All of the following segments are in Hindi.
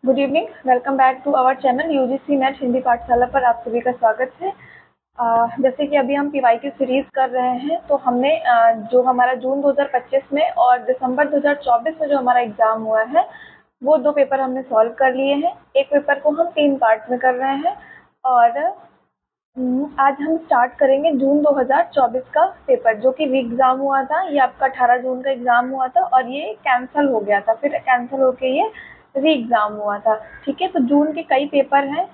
Good evening, welcome back to our channel UGC NET Hindi Pathshala पर आप सभी का स्वागत है। जैसे कि अभी हम पीवाई की सीरीज कर रहे हैं, तो हमने जो हमारा जून 2025 में और दिसंबर 2024 में जो हमारा एग्जाम हुआ है वो 2 पेपर हमने सॉल्व कर लिए हैं। एक पेपर को हम 3 पार्ट में कर रहे हैं और आज हम स्टार्ट करेंगे जून 2024 का पेपर, जो कि री एग्ज़ाम हुआ था। ये आपका 18 जून का एग्ज़ाम हुआ था और ये कैंसिल हो गया था, फिर कैंसिल होके ये री एग्ज़ाम हुआ था। ठीक है, तो जून के कई पेपर हैं,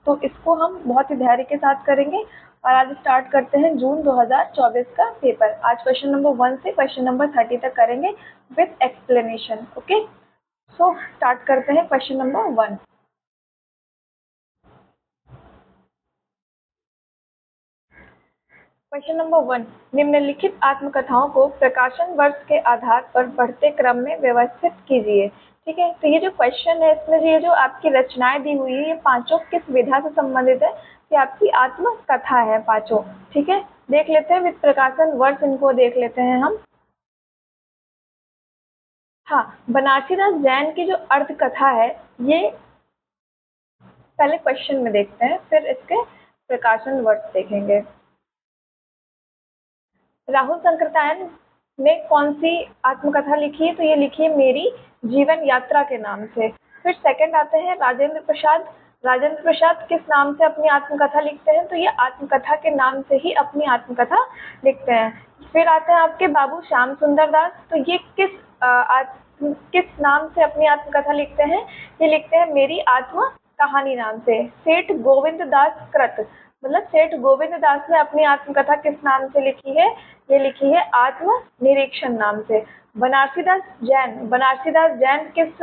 तो इसको हम बहुत ही धैर्य के साथ करेंगे और आज स्टार्ट करते हैं जून 2024 का पेपर। आज क्वेश्चन नंबर 1 से क्वेश्चन नंबर 30 तक करेंगे with explanation. Okay, so start करते हैं क्वेश्चन नंबर 1। क्वेश्चन नंबर 1, निम्नलिखित आत्मकथाओं को प्रकाशन वर्ष के आधार पर बढ़ते क्रम में व्यवस्थित कीजिए। ठीक है, तो ये जो क्वेश्चन है, इसमें ये जो आपकी रचनाएं दी हुई है, ये पांचों किस विधा से संबंधित है? ये आपकी आत्मकथा है पांचों। ठीक है, देख लेते हैं विद प्रकाशन वर्ष, इनको देख लेते हैं हम। हाँ, बनारसीदास जैन की जो अर्थ कथा है, ये पहले क्वेश्चन में देखते हैं, फिर इसके प्रकाशन वर्ष देखेंगे। राहुल संकृतायन ने कौन सी आत्मकथा लिखी है? तो ये लिखी है मेरी जीवन यात्रा के नाम से। फिर सेकंड आते हैं राजेंद्र प्रसाद। राजेंद्र प्रसाद किस नाम से अपनी आत्मकथा लिखते हैं? तो ये आत्मकथा के नाम से ही अपनी आत्मकथा लिखते हैं। फिर आते हैं आपके बाबू श्याम सुंदर दास। तो ये किस नाम से अपनी आत्मकथा लिखते हैं? ये लिखते हैं मेरी आत्म कहानी नाम से। सेठ गोविंद दास कृत, मतलब सेठ गोविंद दास ने अपनी आत्मकथा किस नाम से लिखी है? ये लिखी है आत्म निरीक्षण नाम से। बनारसीदास जैन किस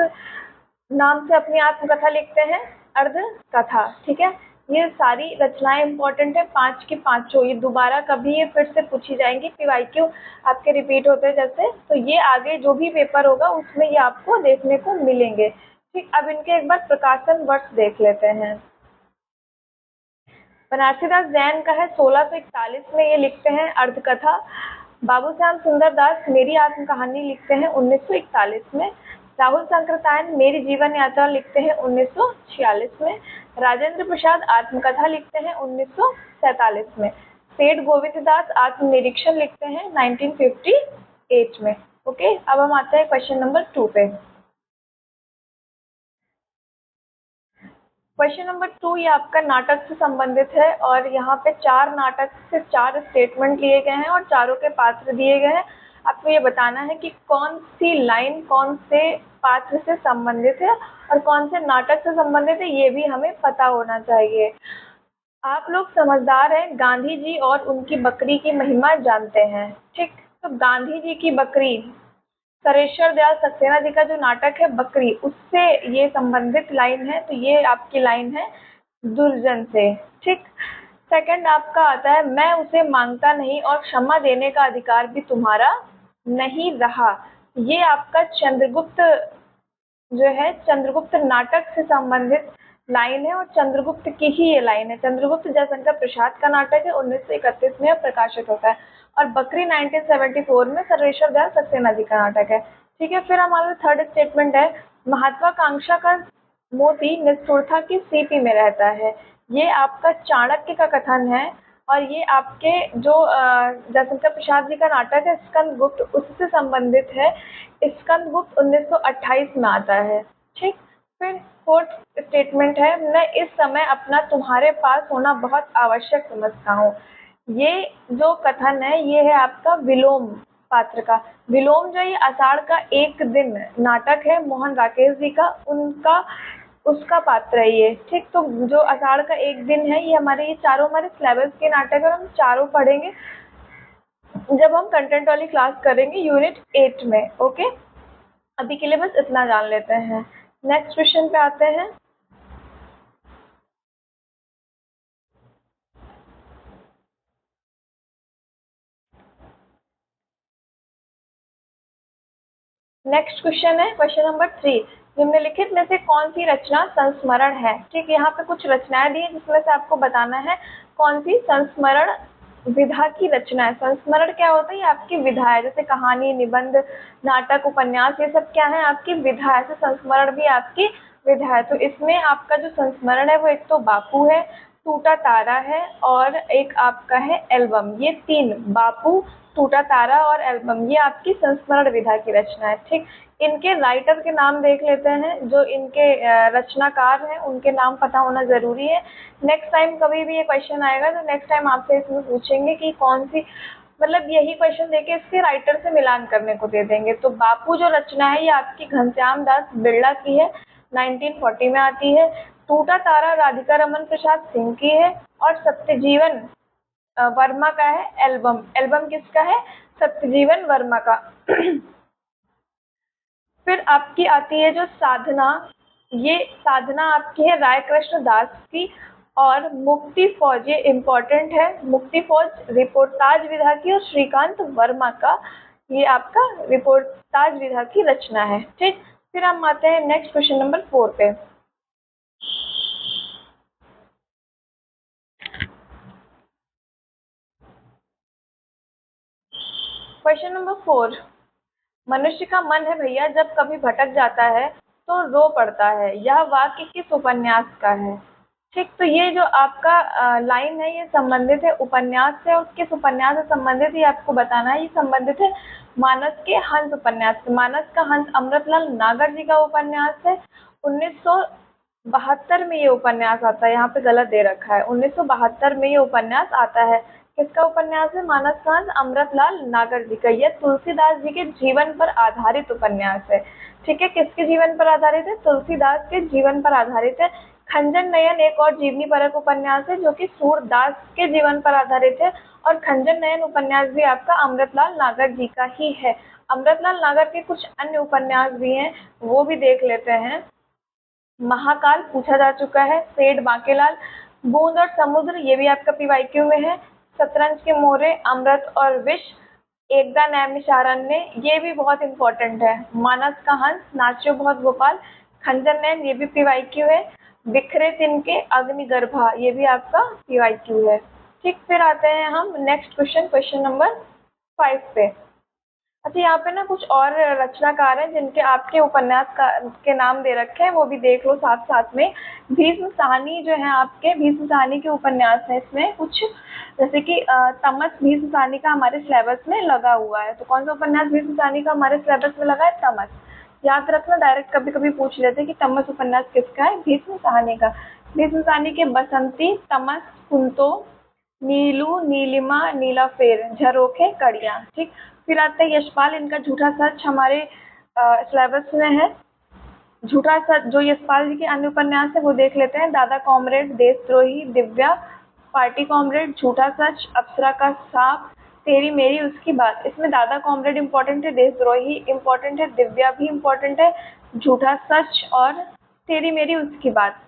नाम से अपनी आत्मकथा लिखते हैं? अर्ध कथा। ठीक है, ये सारी रचनाएं इंपॉर्टेंट है, 5 की 5। ये दोबारा कभी ये फिर से पूछी जाएंगी, पीवाईक्यू आपके रिपीट होते हैं जैसे, तो ये आगे जो भी पेपर होगा उसमें ये आपको देखने को मिलेंगे। ठीक, अब इनके एक बार प्रकाशन वर्ष देख लेते हैं। बनारसीदास जैन का है 1641 में, ये लिखते हैं अर्धकथा। बाबू श्याम सुंदर दास मेरी आत्म कहानी लिखते हैं 1941 में। राहुल संकृतायन मेरी जीवन यात्रा लिखते हैं 1946 में। राजेंद्र प्रसाद आत्मकथा लिखते हैं 1947 में। सेठ गोविंद दास आत्मनिरीक्षण लिखते हैं 1958 में। ओके, अब हम आते हैं क्वेश्चन नंबर 2 पे। क्वेश्चन नंबर 2 ये आपका नाटक से संबंधित है और यहाँ पे 4 नाटक से 4 स्टेटमेंट लिए गए हैं और चारों के पात्र दिए गए हैं। आपको ये बताना है कि कौन सी लाइन कौन से पात्र से संबंधित है और कौन से नाटक से संबंधित है, ये भी हमें पता होना चाहिए। आप लोग समझदार हैं, गांधी जी और उनकी बकरी की महिमा जानते हैं। ठीक, तो गांधी जी की बकरी, सरेश्वर दयाल सक्सेना जी का जो नाटक है बकरी, उससे ये संबंधित लाइन है, तो ये आपकी लाइन है दुर्जन से। ठीक, सेकंड आपका आता है मैं उसे मांगता नहीं और क्षमा देने का अधिकार भी तुम्हारा नहीं रहा। ये आपका चंद्रगुप्त जो है, चंद्रगुप्त नाटक से संबंधित लाइन है और चंद्रगुप्त की ही ये लाइन है। चंद्रगुप्त जयशंकर प्रसाद का नाटक है, 1931 में प्रकाशित होता है और बकरी 1974 में सर्वेश्वर दयाल सक्सेना जी का नाटक है। ठीक है, फिर हमारा थर्ड स्टेटमेंट है महत्वाकांक्षा का मोती निष्ठुरता की सीपी में रहता है। ये आपका चाणक्य का कथन है और ये आपके जो जयशंकर प्रसाद जी का नाटक है स्कंदगुप्त, उससे संबंधित है। स्कंदगुप्त 1928 में आता है। ठीक, फिर फोर्थ स्टेटमेंट है मैं इस समय अपना तुम्हारे पास होना बहुत आवश्यक समझता हूँ। ये जो कथन है ये है आपका विलोम पात्र का। विलोम जो ये आषाढ़ का एक दिन नाटक है मोहन राकेश जी का, उनका उसका पात्र है ये। ठीक, तो जो आषाढ़ का एक दिन है, ये हमारे ये चारों हमारे सिलेबस के नाटक है और हम चारों पढ़ेंगे जब हम कंटेंट वाली क्लास करेंगे यूनिट 8 में। ओके, अभी के लिए बस इतना जान लेते हैं। नेक्स्ट क्वेश्चन पे आते हैं। नेक्स्ट क्वेश्चन है क्वेश्चन नंबर 3, निम्नलिखित में से कौन सी रचना संस्मरण है? ठीक, यहाँ पे कुछ रचनाएं दी है जिसमें से आपको बताना है कौन सी संस्मरण विधा की रचना है। संस्मरण क्या होता है? ये आपकी विधा है, जैसे कहानी, निबंध, नाटक, उपन्यास, ये सब क्या है? आपकी विधा है। संस्मरण भी आपकी विधा है। तो इसमें आपका जो संस्मरण है वो एक तो बापू है, टूटा तारा है और एक आपका है एल्बम। ये तीन, बापू, टूटा तारा और एल्बम, ये आपकी संस्मरण विधा की रचना है। ठीक, इनके राइटर के नाम देख लेते हैं, जो इनके रचनाकार हैं उनके नाम पता होना जरूरी है। नेक्स्ट टाइम कभी भी ये क्वेश्चन आएगा तो नेक्स्ट टाइम आपसे इसमें पूछेंगे कि कौन सी, मतलब यही क्वेश्चन देके इसके राइटर से मिलान करने को दे देंगे। तो बापू जो रचना है ये आपकी घनश्याम दास बिरला की है, 1940 में आती है। टूटा तारा राधिका रमन प्रसाद सिंह की है और सत्यजीवन वर्मा का है एल्बम। एल्बम किसका है? सत्यजीवन वर्मा का। फिर आपकी आती है जो साधना, ये साधना आपकी है राय कृष्ण दास की। और मुक्ति फौज, ये इम्पोर्टेंट है, मुक्ति फौज रिपोर्टाज विधा की और श्रीकांत वर्मा का ये आपका रिपोर्टाज विधा की रचना है। ठीक, फिर हम आते हैं नेक्स्ट क्वेश्चन नंबर 4 पे। क्वेश्चन नंबर 4, मनुष्य का मन है भैया जब कभी भटक जाता है तो रो पड़ता है, यह वाक्य किस उपन्यास का है? ठीक, तो ये जो आपका लाइन है ये संबंधित है उपन्यास से, और किस उपन्यास से संबंधित ये आपको बताना है। ये संबंधित है मानस के हंस उपन्यास से। मानस का हंस अमृतलाल नागर जी का उपन्यास है। 1972 में ये उपन्यास आता है, यहाँ पे गलत दे रखा है, 1972 में ये उपन्यास आता है। किसका उपन्यास है? मानस का हंस अमृतलाल नागर जी का। यह तुलसीदास जी के जीवन पर आधारित उपन्यास है। ठीक है, किसके जीवन पर आधारित है? तुलसीदास के जीवन पर आधारित है। खंजन नयन एक और जीवनी परक उपन्यास है जो कि सूरदास के जीवन पर आधारित है, और खंजन नयन उपन्यास भी आपका अमृतलाल नागर जी का ही है। अमृतलाल नागर के कुछ अन्य उपन्यास भी हैं, वो भी देख लेते हैं। महाकाल पूछा जा चुका है, सेठ बांकेलाल, बूंद और समुद्र, ये भी आपका पीवाईक्यू में है। शतरंज के मोहरे, अमृत और विष, एकदा नैमिषारण्य, ये भी बहुत इंपॉर्टेंट है। मानस का हंस, नाच्यो बहुत गोपाल, खंजर नैन, ये भी पीवाईक्यू है। बिखरे तिनके, अग्निगर्भा, ये भी आपका पीवाईक्यू है। ठीक, फिर आते हैं हम नेक्स्ट क्वेश्चन, क्वेश्चन नंबर 5 पे। अच्छा, यहाँ पे ना कुछ और रचनाकार हैं जिनके आपके उपन्यास का के नाम दे रखे हैं, वो भी देख लो साथ साथ में। भीष्म साहनी जो है आपके, भीष्म साहनी के उपन्यास है इसमें कुछ, जैसे कि तमस भीष्म साहनी का हमारे सिलेबस में लगा हुआ है। तो कौन सा उपन्यास भीष्म साहनी का हमारे सिलेबस में लगा है? तमस। याद रखना, डायरेक्ट कभी कभी पूछ लेते हैं कि तमस उपन्यास किसका है? भीष्म साहनी का। भीष्म साहनी के बसंती, तमस, कुंतो, नीलू, नीलिमा, नीलाफेर, झरोखे, कड़ियाँ। ठीक, फिर आता है यशपाल, इनका झूठा सच हमारे सिलेबस में है। झूठा सच जो यशपाल जी के अन्य उपन्यास है वो देख लेते हैं। दादा कॉमरेड, देशद्रोही, दिव्या, पार्टी कॉमरेड, झूठा सच, अप्सरा का सांप, तेरी मेरी उसकी बात। इसमें दादा कॉमरेड इम्पोर्टेंट है, देशद्रोही इम्पोर्टेंट है, दिव्या भी इम्पोर्टेंट है, झूठा सच और तेरी मेरी उसकी बात।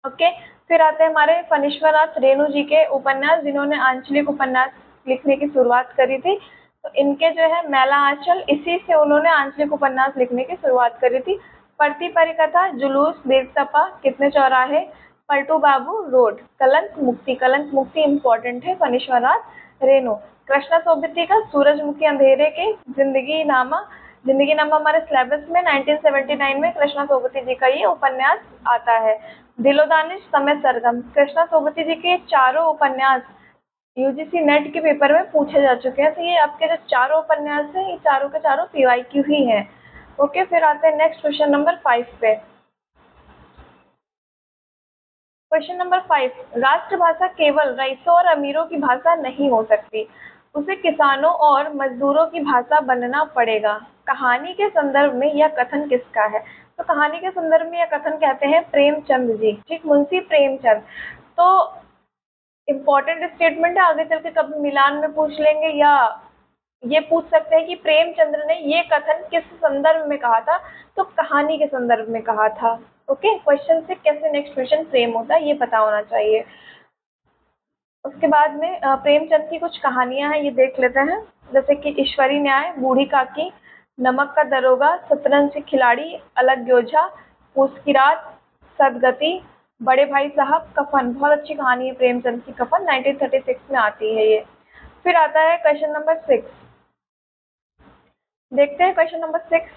ओके, फिर आते हैं हमारे फणीश्वरनाथ रेणु जी के उपन्यास, जिन्होंने आंचलिक उपन्यास लिखने की शुरुआत करी थी। तो इनके जो है मैला आंचल, इसी से उन्होंने आंचलिक उपन्यास लिखने की शुरुआत करी थी। परती परिकथा, जुलूस, देवतपा, कितने चौराहे, पलटू बाबू, रोड, कलंक मुक्ति। कलंक मुक्ति इम्पोर्टेंट है, फणीश्वरनाथ रेणु। कृष्णा सोबती का सूरजमुखी अंधेरे के, जिंदगी नामा। जिंदगी नामा हमारे सिलेबस में 1979 में कृष्णा सोबती जी का ये उपन्यास आता है। दिलोदानिश, समय सरगम। कृष्णा सोबती जी के चारों उपन्यास यूजीसी नेट के पेपर में पूछे जा चुके हैं। तो ये आपके जो चारों उपन्यास हैं ये चारों के चारों पीवाईक्यू ही हैं। ओके, फिर आते हैं नेक्स्ट क्वेश्चन नंबर 5 पे। क्वेश्चन नंबर 5, राष्ट्रभाषा केवल रईसों और अमीरों की भाषा नहीं हो सकती, उसे किसानों और मजदूरों की भाषा बनना पड़ेगा। कहानी के संदर्भ में यह कथन किसका है? तो कहानी के संदर्भ में यह कथन कहते हैं प्रेमचंद जी। ठीक, मुंशी प्रेमचंद। तो इम्पोर्टेंट स्टेटमेंट है, आगे चल के कभी मिलान में पूछ लेंगे या ये पूछ सकते हैं कि प्रेमचंद्र ने ये कथन किस संदर्भ में कहा था? तो कहानी के संदर्भ में कहा था। ओके, क्वेश्चन से कैसे नेक्स्ट क्वेश्चन फ्रेम होता है ये पता होना चाहिए। उसके बाद में प्रेमचंद की कुछ कहानियां हैं, ये देख लेते हैं। जैसे कि ईश्वरी न्याय, बूढ़ी काकी, नमक का दरोगा, शतरंज के खिलाड़ी, अलग योझा, पूस की रात, सदगति, बड़े भाई साहब, कफन। बहुत अच्छी कहानी है प्रेमचंद की, कफन 1936 में आती है ये। फिर आता है क्वेश्चन नंबर 6, देखते हैं क्वेश्चन नंबर 6।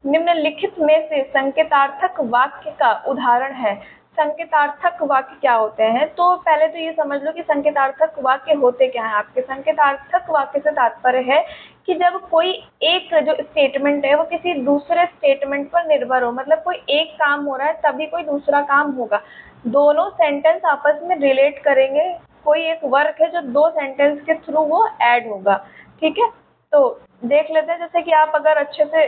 निम्नलिखित में से संकेतार्थक वाक्य का उदाहरण है। संकेतार्थक वाक्य क्या होते हैं? तो पहले तो ये समझ लो कि संकेतार्थक वाक्य होते क्या हैं आपके। संकेतार्थक वाक्य से तात्पर्य है कि जब कोई एक जो स्टेटमेंट है वो किसी दूसरे स्टेटमेंट पर निर्भर हो, मतलब कोई एक काम हो रहा है तभी कोई दूसरा काम होगा, दोनों सेंटेंस आपस में रिलेट करेंगे, कोई एक वर्क है जो दो सेंटेंस के थ्रू वो ऐड होगा। ठीक है, तो देख लेते हैं, जैसे कि आप अगर अच्छे से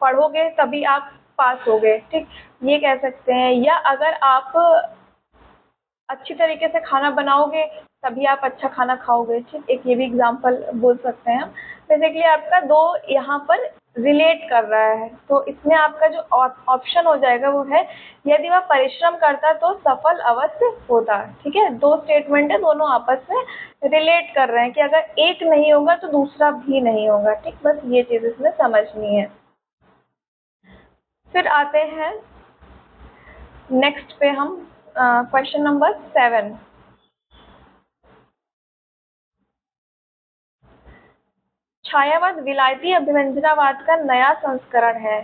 पढ़ोगे तभी आप पास होगे, ठीक, ये कह सकते हैं। या अगर आप अच्छी तरीके से खाना बनाओगे तभी आप अच्छा खाना खाओगे, ठीक, एक ये भी एग्जांपल बोल सकते हैं हम। बेसिकली आपका दो यहाँ पर रिलेट कर रहा है, तो इसमें आपका जो ऑप्शन हो जाएगा वो है यदि वह परिश्रम करता तो सफल अवश्य होता। ठीक है, दो स्टेटमेंट है, दोनों आपस में रिलेट कर रहे हैं कि अगर एक नहीं होगा तो दूसरा भी नहीं होगा। ठीक, बस ये चीज इसमें समझनी है। फिर आते हैं नेक्स्ट पे हम क्वेश्चन नंबर 7। छायावाद विलायती अभिव्यंजनावाद का नया संस्करण है।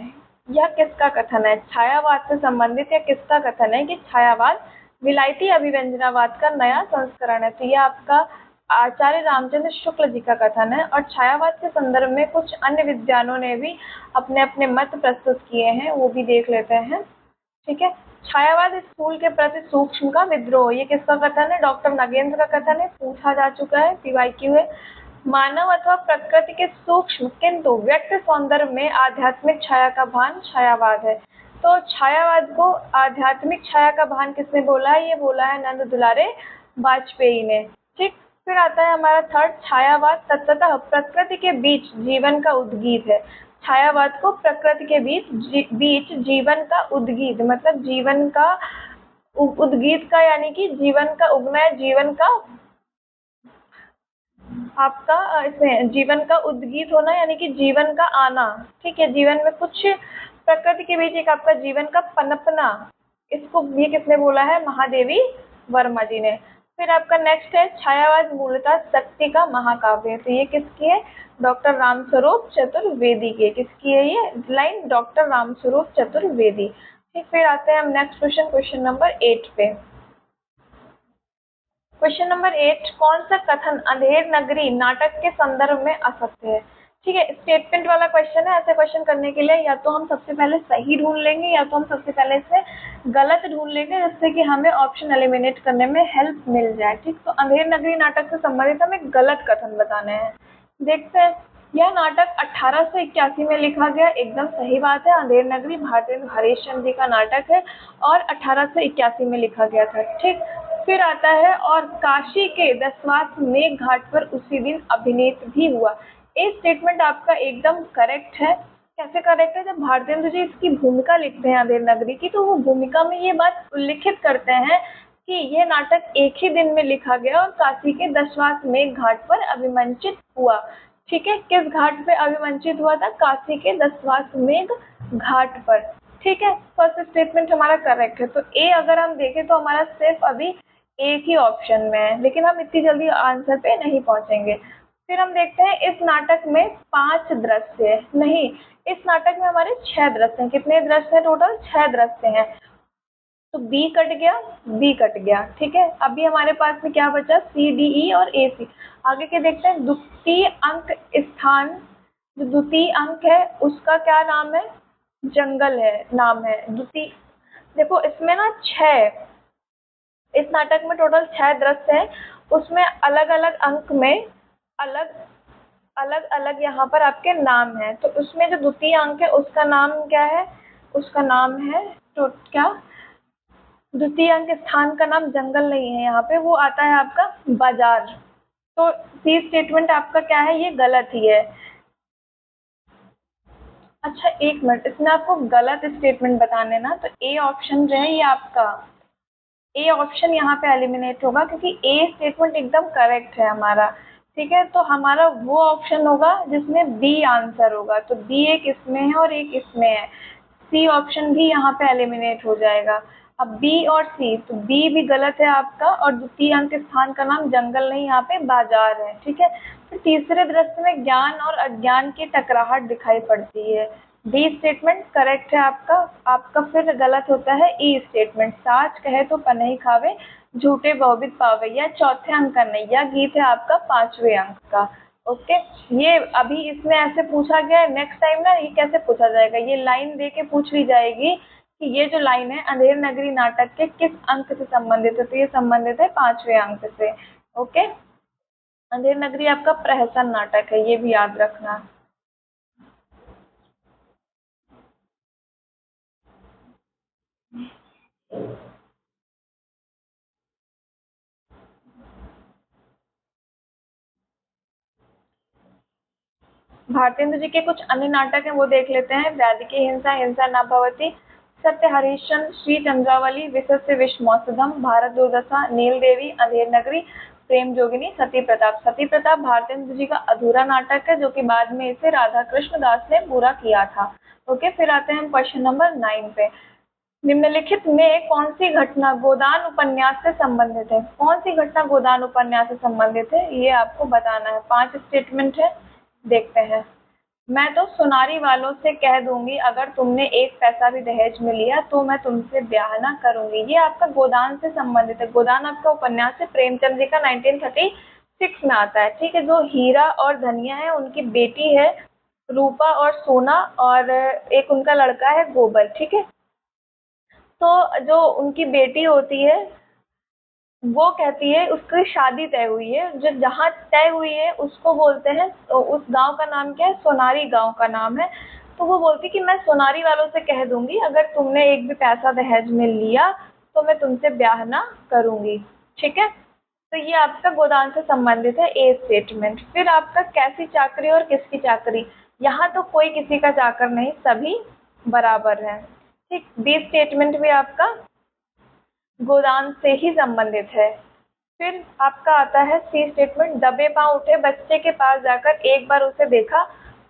यह किसका कथन है? छायावाद से संबंधित या किसका कथन है कि छायावाद विलायती अभिव्यंजनावाद का नया संस्करण है? तो यह आपका आचार्य रामचंद्र शुक्ल जी का कथन है। और छायावाद के संदर्भ में कुछ अन्य विद्वानों ने भी अपने अपने मत प्रस्तुत किए हैं, वो भी देख लेते हैं। ठीक है, छायावाद स्थूल के प्रति सूक्ष्म का विद्रोह, ये किसका कथन है? डॉक्टर नगेंद्र का कथन है, पूछा जा चुका है, पीवाईक्यू है। मानव अथवा प्रकृति के सूक्ष्म किंतु व्यक्त सौंदर्य में आध्यात्मिक छाया का भान छायावाद है। तो छायावाद को आध्यात्मिक छाया का भान किसने बोला है? ये बोला है नंद दुलारे वाजपेयी ने। ठीक, फिर आता है हमारा थर्ड, छायावाद तत्वतः प्रकृति के बीच जीवन का उद्गीत है। छायावाद को प्रकृति के बीच जीवन का उद्गीत, मतलब जीवन का उद्गीत का यानी कि जीवन का उगना, जीवन का आपका इसमें जीवन का उद्गीत होना यानी कि जीवन का आना। ठीक है, जीवन में कुछ प्रकृति के बीच एक आपका जीवन का पनपना, इसको ये किसने बोला है? महादेवी वर्मा जी ने। फिर आपका नेक्स्ट है छायावाद मूलतः शक्ति का महाकाव्य, तो ये किसकी है? डॉक्टर रामस्वरूप चतुर्वेदी के। किसकी है ये लाइन? डॉक्टर रामस्वरूप चतुर्वेदी। ठीक, फिर आते हैं हम नेक्स्ट क्वेश्चन, क्वेश्चन नंबर 8 पे। क्वेश्चन नंबर 8, कौन सा कथन अंधेर नगरी नाटक के संदर्भ में असत्य है? ठीक है, स्टेटमेंट वाला क्वेश्चन है। ऐसे क्वेश्चन करने के लिए या तो हम सबसे पहले सही ढूंढ लेंगे या तो हम सबसे पहले इसे गलत ढूंढ लेंगे, जिससे कि हमें ऑप्शन एलिमिनेट करने में हेल्प मिल जाए। ठीक, तो अंधेर नगरी नाटक से संबंधित हमें गलत कथन बताने हैं। देखते हैं, यह नाटक 1881 में लिखा गया, एकदम सही बात है। अंधेर नगरी भारतेंद्र हरीशचंद्र जी का नाटक है और 1881 में लिखा गया था। ठीक, फिर आता है और काशी के दशवास मेघ घाट पर उसी दिन अभिनीत भी हुआ। ये स्टेटमेंट आपका एकदम करेक्ट है। कैसे करेक्ट है? जब भारतेंद्र जी इसकी भूमिका लिखते हैं अंधेर नगरी की, तो वो भूमिका में ये बात उल्लिखित करते हैं कि यह नाटक एक ही दिन में लिखा गया और काशी के दशवास मेघ घाट पर अभिमंचित हुआ। ठीक है, किस घाट पे अभिमंचित हुआ था? काशी के दशवास मेघ घाट पर। ठीक है, फर्स्ट स्टेटमेंट हमारा करेक्ट है। तो ए अगर हम देखें तो हमारा सिर्फ अभी एक ही ऑप्शन में है, लेकिन हम इतनी जल्दी आंसर पे नहीं पहुंचेंगे। फिर हम देखते हैं इस नाटक में 5 दृश्य नहीं, इस नाटक में हमारे 6 दृश्य हैं। कितने दृश्य हैं? टोटल 6 दृश्य हैं। तो बी कट गया, बी कट गया। ठीक है, अभी हमारे पास में क्या बचा? सी, डी, ई और ए, सी। आगे के देखते हैं, द्वितीय अंक स्थान, जो द्वितीय अंक है उसका क्या नाम है? जंगल है, नाम है द्वितीय। देखो इसमें ना 6, इस नाटक में टोटल 6 दृश्य हैं, उसमें अलग अलग अंक में अलग अलग अलग यहाँ पर आपके नाम है। तो उसमें जो द्वितीय अंक है उसका नाम क्या है? उसका नाम है तो क्या? द्वितीय अंक स्थान का नाम जंगल नहीं है यहाँ पे, वो आता है आपका बाजार। तो सी स्टेटमेंट आपका क्या है? ये गलत ही है। अच्छा एक मिनट, इसमें आपको गलत स्टेटमेंट बताने ना, तो ए ऑप्शन जो है ये आपका ए ऑप्शन यहाँ पे एलिमिनेट होगा, क्योंकि ए स्टेटमेंट एकदम करेक्ट है हमारा। ठीक है, तो हमारा वो ऑप्शन होगा जिसमें बी आंसर होगा। तो बी एक इसमें है और एक इसमें है, सी ऑप्शन भी यहाँ पे एलिमिनेट हो जाएगा। अब बी और सी, तो बी भी गलत है आपका, और द्वितीय अंक स्थान का नाम जंगल नहीं, यहाँ पे बाजार है। ठीक है, तो तीसरे दृश्य में ज्ञान और अज्ञान की टकराहट दिखाई पड़ती है। बी स्टेटमेंट करेक्ट है आपका। आपका फिर गलत होता है ई स्टेटमेंट, साच कहे तो पनही खावे, झूठे बहुबित पावे, या चौथे अंक का नहीं, या गीत है आपका 5वें अंक का। ओके, ये अभी इसमें ऐसे पूछा गया है, नेक्स्ट टाइम ना ये कैसे पूछा जाएगा, ये लाइन दे के पूछ ली जाएगी कि ये जो लाइन है अंधेर नगरी नाटक के किस अंक से संबंधित है, तो ये संबंधित है 5वें अंक से। ओके, अंधेर नगरी आपका प्रहसन नाटक है, ये भी याद रखना। भारतेंदु जी के कुछ अन्य नाटक हैं, वो देख लेते हैं। वैदिकी हिंसा, हिंसा न भवति, सत्य हरिश्चंद्र, श्री चंद्रावली, विशस्य विषमौसधम, भारत दुर्दशा, नील देवी, अंधेर नगरी, प्रेम जोगिनी, सती प्रताप। सती प्रताप भारतेंदु जी का अधूरा नाटक है, जो कि बाद में इसे राधा कृष्ण दास ने पूरा किया था। ओके, फिर आते हैं हम क्वेश्चन नंबर 9 पे। निम्नलिखित में कौन सी घटना गोदान उपन्यास से संबंधित है? कौन सी घटना गोदान उपन्यास से संबंधित है, ये आपको बताना है। 5 स्टेटमेंट है, देखते हैं। मैं तो सुनारी वालों से कह दूंगी, अगर तुमने एक पैसा भी दहेज में लिया तो मैं तुमसे ब्याह ना करूंगी। ये आपका गोदान से संबंधित है। गोदान आपका उपन्यास है, प्रेमचंद जी का 1936 में आता है। ठीक है, जो हीरा और धनिया है उनकी बेटी है रूपा और सोना, और एक उनका लड़का है गोबर। ठीक है, तो जो उनकी बेटी होती है वो कहती है, उसकी शादी तय हुई है, जो जहाँ तय हुई है उसको बोलते हैं, उस गांव का नाम क्या है? सोनारी गांव का नाम है। तो वो बोलती कि मैं सोनारी वालों से कह दूंगी, अगर तुमने एक भी पैसा दहेज में लिया तो मैं तुमसे ब्याह ना करूंगी। ठीक है, तो ये आपका गोदान से संबंधित है, ए स्टेटमेंट। फिर आपका कैसी चाकरी और किसकी चाकरी, यहाँ तो कोई किसी का चाकर नहीं, सभी बराबर है। ठीक, बी स्टेटमेंट भी आपका गोदान से ही संबंधित है। फिर आपका आता है सी स्टेटमेंट, दबे पांव उठे, बच्चे के पास जाकर एक बार उसे देखा,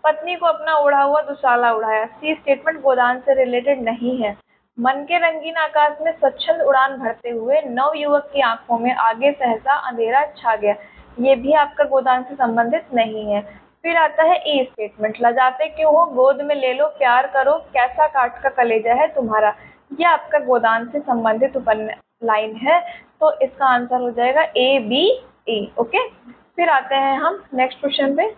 पत्नी को अपना ओढ़ा हुआ दुशाला उड़ाया। सी स्टेटमेंट गोदान से रिलेटेड नहीं है। मन के रंगीन आकाश में स्वच्छंद उड़ान भरते हुए नव युवक की आंखों में आगे सहसा अंधेरा छा गया, ये भी आपका गोदान से संबंधित नहीं है। फिर आता है ई स्टेटमेंट, लजाते क्यों हो, गोद में ले लो, प्यार करो, कैसा काट का कलेजा है तुम्हारा। ये आपका गोदान से संबंधित लाइन है, तो इसका आंसर हो जाएगा ए बी ए। ओके, फिर आते हैं हम नेक्स्ट क्वेश्चन पे।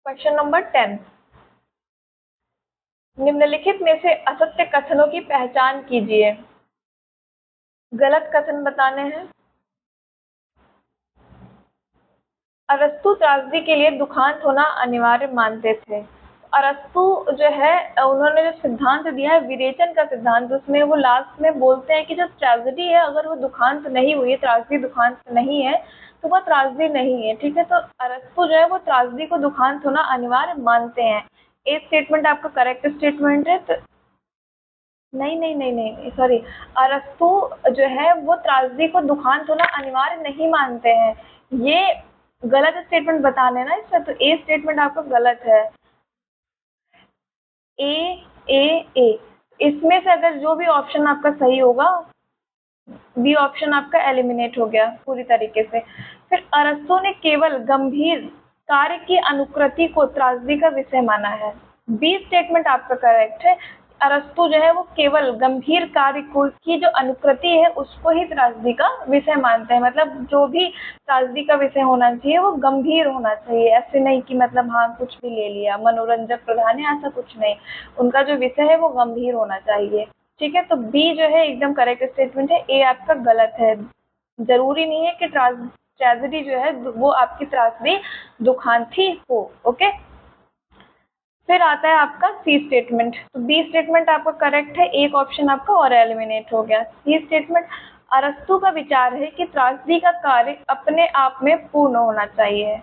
क्वेश्चन नंबर 10, निम्नलिखित में से असत्य कथनों की पहचान कीजिए। गलत कथन बताने हैं। अरस्तु त्रासदी के लिए दुखांत होना अनिवार्य मानते थे। अरस्तु जो है, उन्होंने जो सिद्धांत दिया है विरेचन का सिद्धांत, उसमें वो लास्ट में बोलते हैं कि जो ट्रेजेडी है अगर वो दुखांत नहीं हुई है, त्रासदी दुखांत नहीं है, तो वह त्रासदी नहीं है। ठीक है, तो अरस्तु जो है वो त्रासदी को दुखांत होना अनिवार्य मानते हैं। ए स्टेटमेंट आपका करेक्ट स्टेटमेंट है। तो नहीं नहीं नहीं नहीं सॉरी, अरस्तु जो है वो त्रासदी को दुखांत होना अनिवार्य नहीं मानते हैं, ये गलत स्टेटमेंट बताने ना इससे, तो ए स्टेटमेंट आपका गलत है। ए ए ए, इसमें से अगर जो भी ऑप्शन आपका सही होगा, बी ऑप्शन आपका एलिमिनेट हो गया पूरी तरीके से। फिर अरस्तु ने केवल गंभीर कार्य की अनुकृति को त्रासदी का विषय माना है। बी स्टेटमेंट आपका करेक्ट है। अरस्तु जो है वो केवल गंभीर कार्य की जो अनुकृति है उसको ही त्रासदी का विषय मानते हैं, मतलब जो भी त्रासदी का विषय होना चाहिए वो गंभीर होना चाहिए, ऐसे नहीं कि मतलब हाँ कुछ भी ले लिया मनोरंजक प्रधान है, ऐसा कुछ नहीं, उनका जो विषय है वो गंभीर होना चाहिए। ठीक है, तो बी जो है एकदम करेक्ट स्टेटमेंट है। ए आपका गलत है। जरूरी नहीं है कि ट्रेजेडी जो है वो आपकी त्रासदी दुखांती हो। ओके, फिर आता है आपका सी स्टेटमेंट। तो बी स्टेटमेंट आपका करेक्ट है, एक ऑप्शन आपका और एलिमिनेट हो गया। सी स्टेटमेंट, अरस्तु का विचार है कि त्रासदी का कार्य अपने आप में पूर्ण होना चाहिए।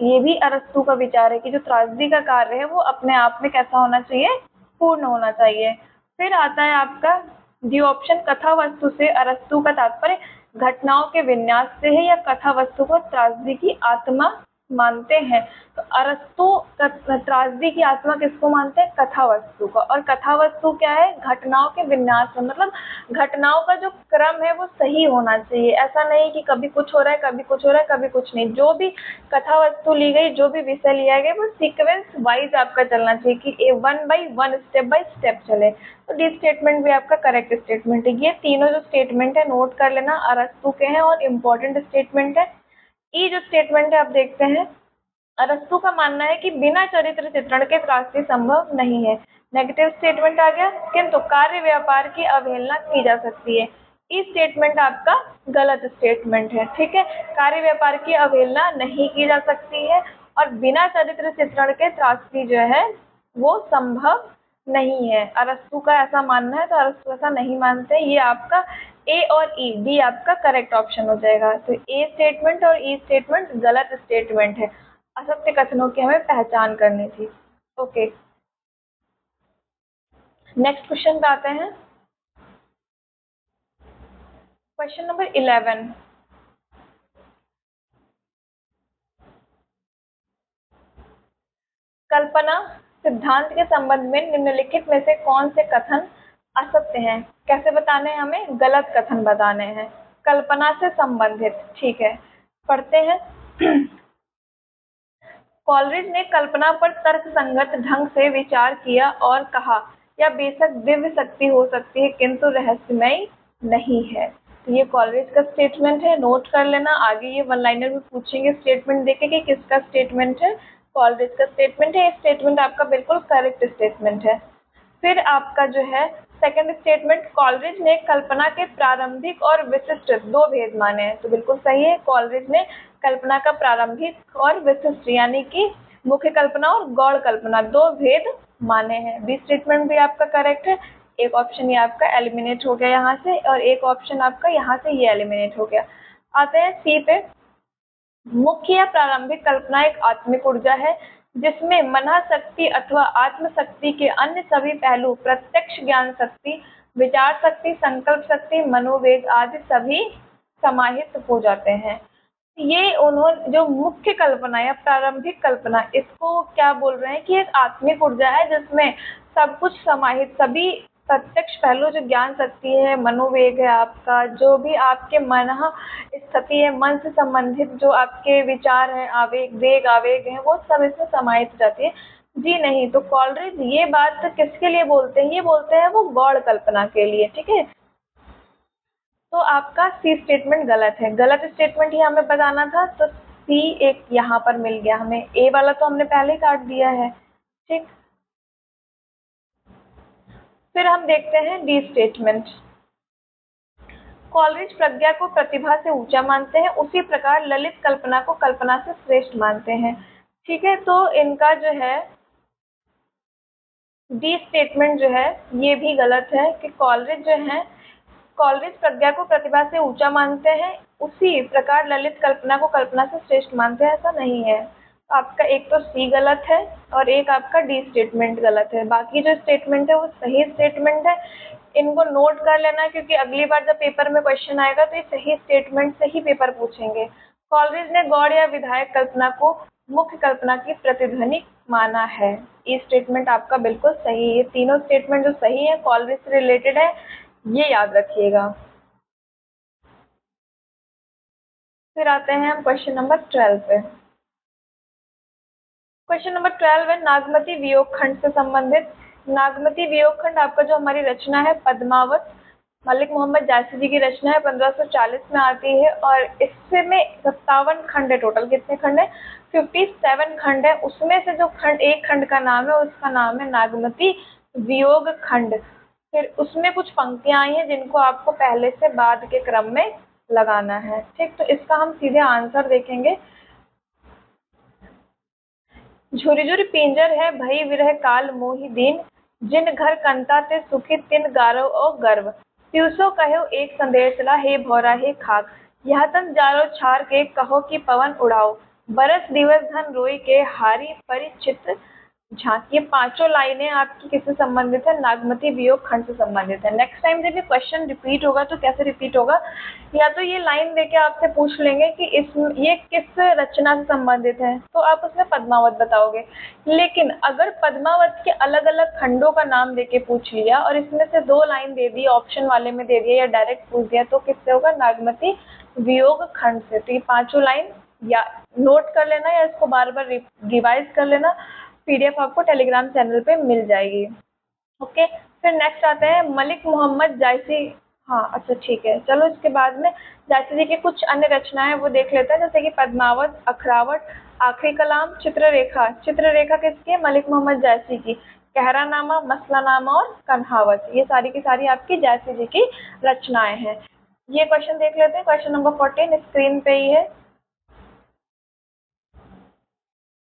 ये भी अरस्तु का विचार है कि जो त्रासदी का कार्य है वो अपने आप में कैसा होना चाहिए, पूर्ण होना चाहिए। फिर आता है आपका डी ऑप्शन, कथा वस्तु से अरस्तु का तात्पर्य घटनाओं के विन्यास से है या कथा वस्तु को त्रासदी की आत्मा मानते हैं। तो अरस्तु त्रासदी की आत्मा किसको मानते हैं? कथा वस्तु को। और कथा वस्तु क्या है? घटनाओं के विन्यास में, मतलब घटनाओं का जो क्रम है वो सही होना चाहिए। ऐसा नहीं कि कभी कुछ हो रहा है, कभी कुछ हो रहा है, कभी कुछ नहीं। जो भी कथा वस्तु ली गई, जो भी विषय लिया गया, वो सीक्वेंस वाइज आपका चलना चाहिए कि one by one, step by step चले। तो डी स्टेटमेंट भी आपका करेक्ट स्टेटमेंट है। ये तीनों जो स्टेटमेंट है नोट कर लेना, अरस्तु के हैं और इम्पोर्टेंट स्टेटमेंट है। ई जो स्टेटमेंट है आप देखते हैं, अरस्तु का मानना है कि बिना चरित्र चित्रण के त्रासदी संभव नहीं है। नेगेटिव स्टेटमेंट आ गया, किंतु कार्य व्यापार की अवहेलना की जा सकती है। ई स्टेटमेंट आपका गलत स्टेटमेंट है, ठीक है। कार्य व्यापार की अवहेलना नहीं की जा सकती है और बिना चरित्र चित्रण के त्रासदी जो है वो संभव नहीं है। अरस्तु का ऐसा मानना है, तो अरस्तु ऐसा नहीं मानते। ये आपका ए और ई, डी आपका करेक्ट ऑप्शन हो जाएगा। तो ए स्टेटमेंट और ई स्टेटमेंट गलत स्टेटमेंट है। असत्य कथनों की हमें पहचान करनी थी। ओके, नेक्स्ट क्वेश्चन पे आते हैं। क्वेश्चन नंबर 11, कल्पना सिद्धांत के संबंध में निम्नलिखित में से कौन से कथन असत्य हैं? कैसे बताने हैं? हमें गलत कथन बताने हैं कल्पना से संबंधित, ठीक है। पढ़ते हैं। कॉलरिज ने कल्पना पर तर्कसंगत ढंग से विचार किया और कहा, यह बेशक दिव्य शक्ति हो सकती है किंतु रहस्यमय नहीं है। तो ये कॉलरिज का स्टेटमेंट है, नोट कर लेना। आगे ये वन लाइनर में पूछेंगे स्टेटमेंट देके कि किसका स्टेटमेंट है। कॉलरिज का स्टेटमेंट है। ये स्टेटमेंट आपका बिल्कुल करेक्ट स्टेटमेंट है। फिर आपका जो है सेकंड स्टेटमेंट, कॉलरिज ने कल्पना के प्रारंभिक और विशिष्ट दो भेद माने हैं। तो बिल्कुल सही है, कॉलरिज ने कल्पना का प्रारंभिक और विशिष्ट यानी कि मुख्य कल्पना और गौड़ कल्पना दो भेद माने हैं। बी स्टेटमेंट भी आपका करेक्ट है। एक ऑप्शन ये आपका एलिमिनेट हो गया यहाँ से और एक ऑप्शन आपका यहाँ से ये एलिमिनेट हो गया। आते हैं सी पे। मुख्य या प्रारंभिक कल्पना एक आत्मिक ऊर्जा है जिसमें मन शक्ति अथवा आत्म शक्ति के अन्य सभी पहलू, प्रत्यक्ष ज्ञान शक्ति, विचार शक्ति, संकल्प शक्ति, मनोवेग आदि सभी समाहित हो जाते हैं। ये उन्होंने जो मुख्य कल्पना या प्रारंभिक कल्पना, इसको क्या बोल रहे हैं कि एक आत्मिक ऊर्जा है जिसमें सब कुछ समाहित, सभी प्रत्यक्ष पहलू, जो ज्ञान शक्ति है, मनोवेग है आपका, जो भी आपके मन स्थिति है, मन से संबंधित जो आपके विचार हैं, आवेग, वेग आवेग हैं, वो सब इसमें समाहित हो जाती है। जी नहीं, तो कॉलरिज ये बात किसके लिए बोलते हैं? ये बोलते हैं वो गौड़ कल्पना के लिए, ठीक है। तो आपका सी स्टेटमेंट गलत है। गलत स्टेटमेंट ही हमें बताना था, तो सी एक यहाँ पर मिल गया हमें। ए वाला तो हमने पहले ही काट दिया है, ठीक। फिर हम देखते हैं डी स्टेटमेंट। कॉलरिज प्रज्ञा को प्रतिभा से ऊंचा मानते हैं, उसी प्रकार ललित कल्पना को कल्पना से श्रेष्ठ मानते हैं, ठीक है। तो इनका जो है डी स्टेटमेंट जो है ये भी गलत है कि कॉलरिज जो है, कॉलरिज प्रज्ञा को प्रतिभा से ऊंचा मानते हैं, उसी प्रकार ललित कल्पना को कल्पना से श्रेष्ठ मानते हैं, ऐसा नहीं है। तो आपका एक तो सी गलत है और एक आपका डी स्टेटमेंट गलत है। बाकी जो स्टेटमेंट है वो सही स्टेटमेंट है। इनको नोट कर लेना क्योंकि अगली बार जब पेपर में क्वेश्चन आएगा तो ये सही स्टेटमेंट से ही पेपर पूछेंगे। कॉलरिज ने गौड़ या विधायक कल्पना को मुख्य कल्पना की प्रतिध्वनि माना है। ये स्टेटमेंट आपका बिल्कुल सही है। ये तीनों स्टेटमेंट जो सही है कॉलरिज से रिलेटेड है, ये याद रखिएगा। फिर आते हैं हम क्वेश्चन नंबर 12 पे। क्वेश्चन नंबर 12 है नागमती वियोग खंड से संबंधित। नागमती वियोग खंड आपका जो हमारी रचना है पद्मावत, मलिक मोहम्मद जायसी जी की रचना है, 1540 में आती है और इसमें 57 खंड है। टोटल कितने खंड है? 57 खंड है। उसमें से जो खंड, एक खंड का नाम है उसका नाम है नागमती वियोग खंड। फिर उसमें कुछ पंक्तियां आई हैं जिनको आपको पहले से बाद के क्रम में लगाना है, ठीक। तो इसका हम सीधे आंसर देखेंगे। झुरी झुरी पिंजर है भई विरह काल मोहि दीन, जिन घर कंता ते सुखी तिन गारो ओ गर्व, त्यूसो कहो एक संदेश ला हे भौरा हे खाक, यह तन जारो छार के कहो कि पवन उड़ाओ, बरस दिवस धन रोई के हारी परिचित झांकी। ये पांचों लाइनें आपकी किससे संबंधित है? नागमती वियोग खंड से संबंधित है। नेक्स्ट टाइम जब ये क्वेश्चन रिपीट होगा तो कैसे रिपीट होगा, या तो ये लाइन देके आपसे पूछ लेंगे कि ये किस रचना से संबंधित है, तो आप उसमें पद्मावत बताओगे। लेकिन अगर पद्मावत के अलग अलग खंडों का नाम देके पूछ लिया और इसमें से 2 लाइन दे दी, ऑप्शन वाले में दे दिया या डायरेक्ट पूछ दिया, तो किससे होगा? नागमती वियोग खंड से। तो ये पांचों लाइन या नोट कर लेना या इसको बार बार रिवाइज कर लेना, पीडीएफ आपको टेलीग्राम चैनल पे मिल जाएगी। ओके, फिर नेक्स्ट आते हैं मलिक मोहम्मद जायसी। हाँ अच्छा ठीक है, चलो इसके बाद में जायसी जी की कुछ अन्य रचनाएं वो देख लेते हैं, जैसे कि पद्मावत, अखरावट, आखिरी कलाम, चित्ररेखा। चित्ररेखा किसकी है? मलिक मोहम्मद जायसी की। कहरानामा, मसलानामा और कन्हावत, ये सारी की सारी आपकी जायसी जी की रचनाएं हैं। ये क्वेश्चन देख लेते हैं, क्वेश्चन नंबर 14 स्क्रीन पे ही है।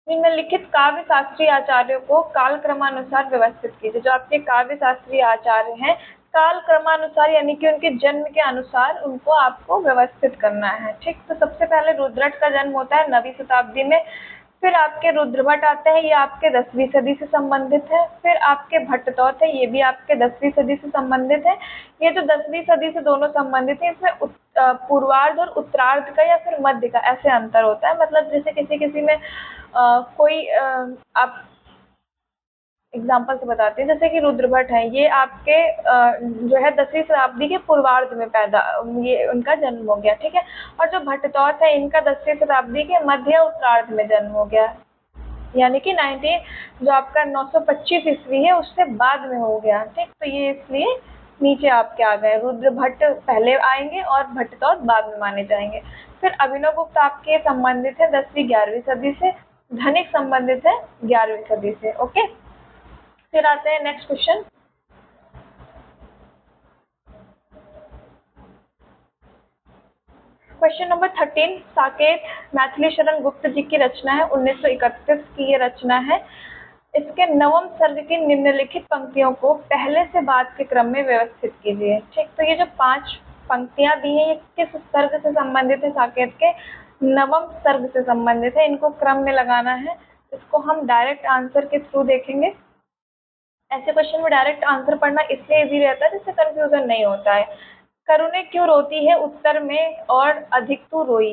निम्नलिखित काव्य शास्त्रीय आचार्यों को काल क्रमानुसार व्यवस्थित कीजिए। जो आपके काव्य शास्त्रीय आचार्य हैं, काल क्रमानुसार यानी कि उनके जन्म के अनुसार उनको आपको व्यवस्थित करना है। ठीक, तो सबसे पहले रुद्रट का जन्म होता है 9वीं शताब्दी में। फिर आपके रुद्रभट्ट आते हैं, ये आपके 10वीं सदी से संबंधित है। फिर आपके भट्टतौत है, ये भी आपके 10वीं सदी से संबंधित है। ये जो 10वीं सदी से दोनों संबंधित है, इसमें पूर्वार्ध और उत्तरार्ध का या फिर मध्य का ऐसे अंतर होता है। मतलब जैसे किसी किसी में कोई आप एग्जाम्पल से बताते हैं, जैसे कि रुद्रभट्ट है, ये आपके जो है 10वीं शताब्दी के पूर्वार्ध में पैदा ये उनका जन्म हो गया। ठीक है, और जो भट्टतौत है, इनका 10वीं शताब्दी के मध्य उत्तरार्ध में जन्म हो गया, यानी कि 19 जो आपका 925 ईस्वी है उससे बाद में हो गया। ठीक, तो ये इसलिए नीचे आपके आ गए, रुद्रभट्ट पहले आएंगे और भट्टतौत बाद में माने जाएंगे। फिर अभिनवगुप्त आपके संबंधित है 10वीं 11वीं सदी से, धनिक संबंधित है 11वीं सदी से। ओके, फिर आते हैं next question. Question number 13 Saket Maithili Sharan Gupt जी की रचना है, 1931 की ये रचना है। इसके 9वें सर्ग की निम्नलिखित पंक्तियों को पहले से बाद के क्रम में व्यवस्थित कीजिए। ठीक, तो ये जो 5 पंक्तियां दी हैं, ये किस सर्ग से संबंधित है? साकेत के 9वें सर्ग से संबंधित है। इनको क्रम में लगाना है। इसको हम डायरेक्ट आंसर के थ्रू देखेंगे। ऐसे क्वेश्चन में डायरेक्ट आंसर पढ़ना इसलिए इजी रहता है जिससे कंफ्यूजन नहीं होता है। करुणे क्यों रोती है उत्तर में और अधिक तू रोई।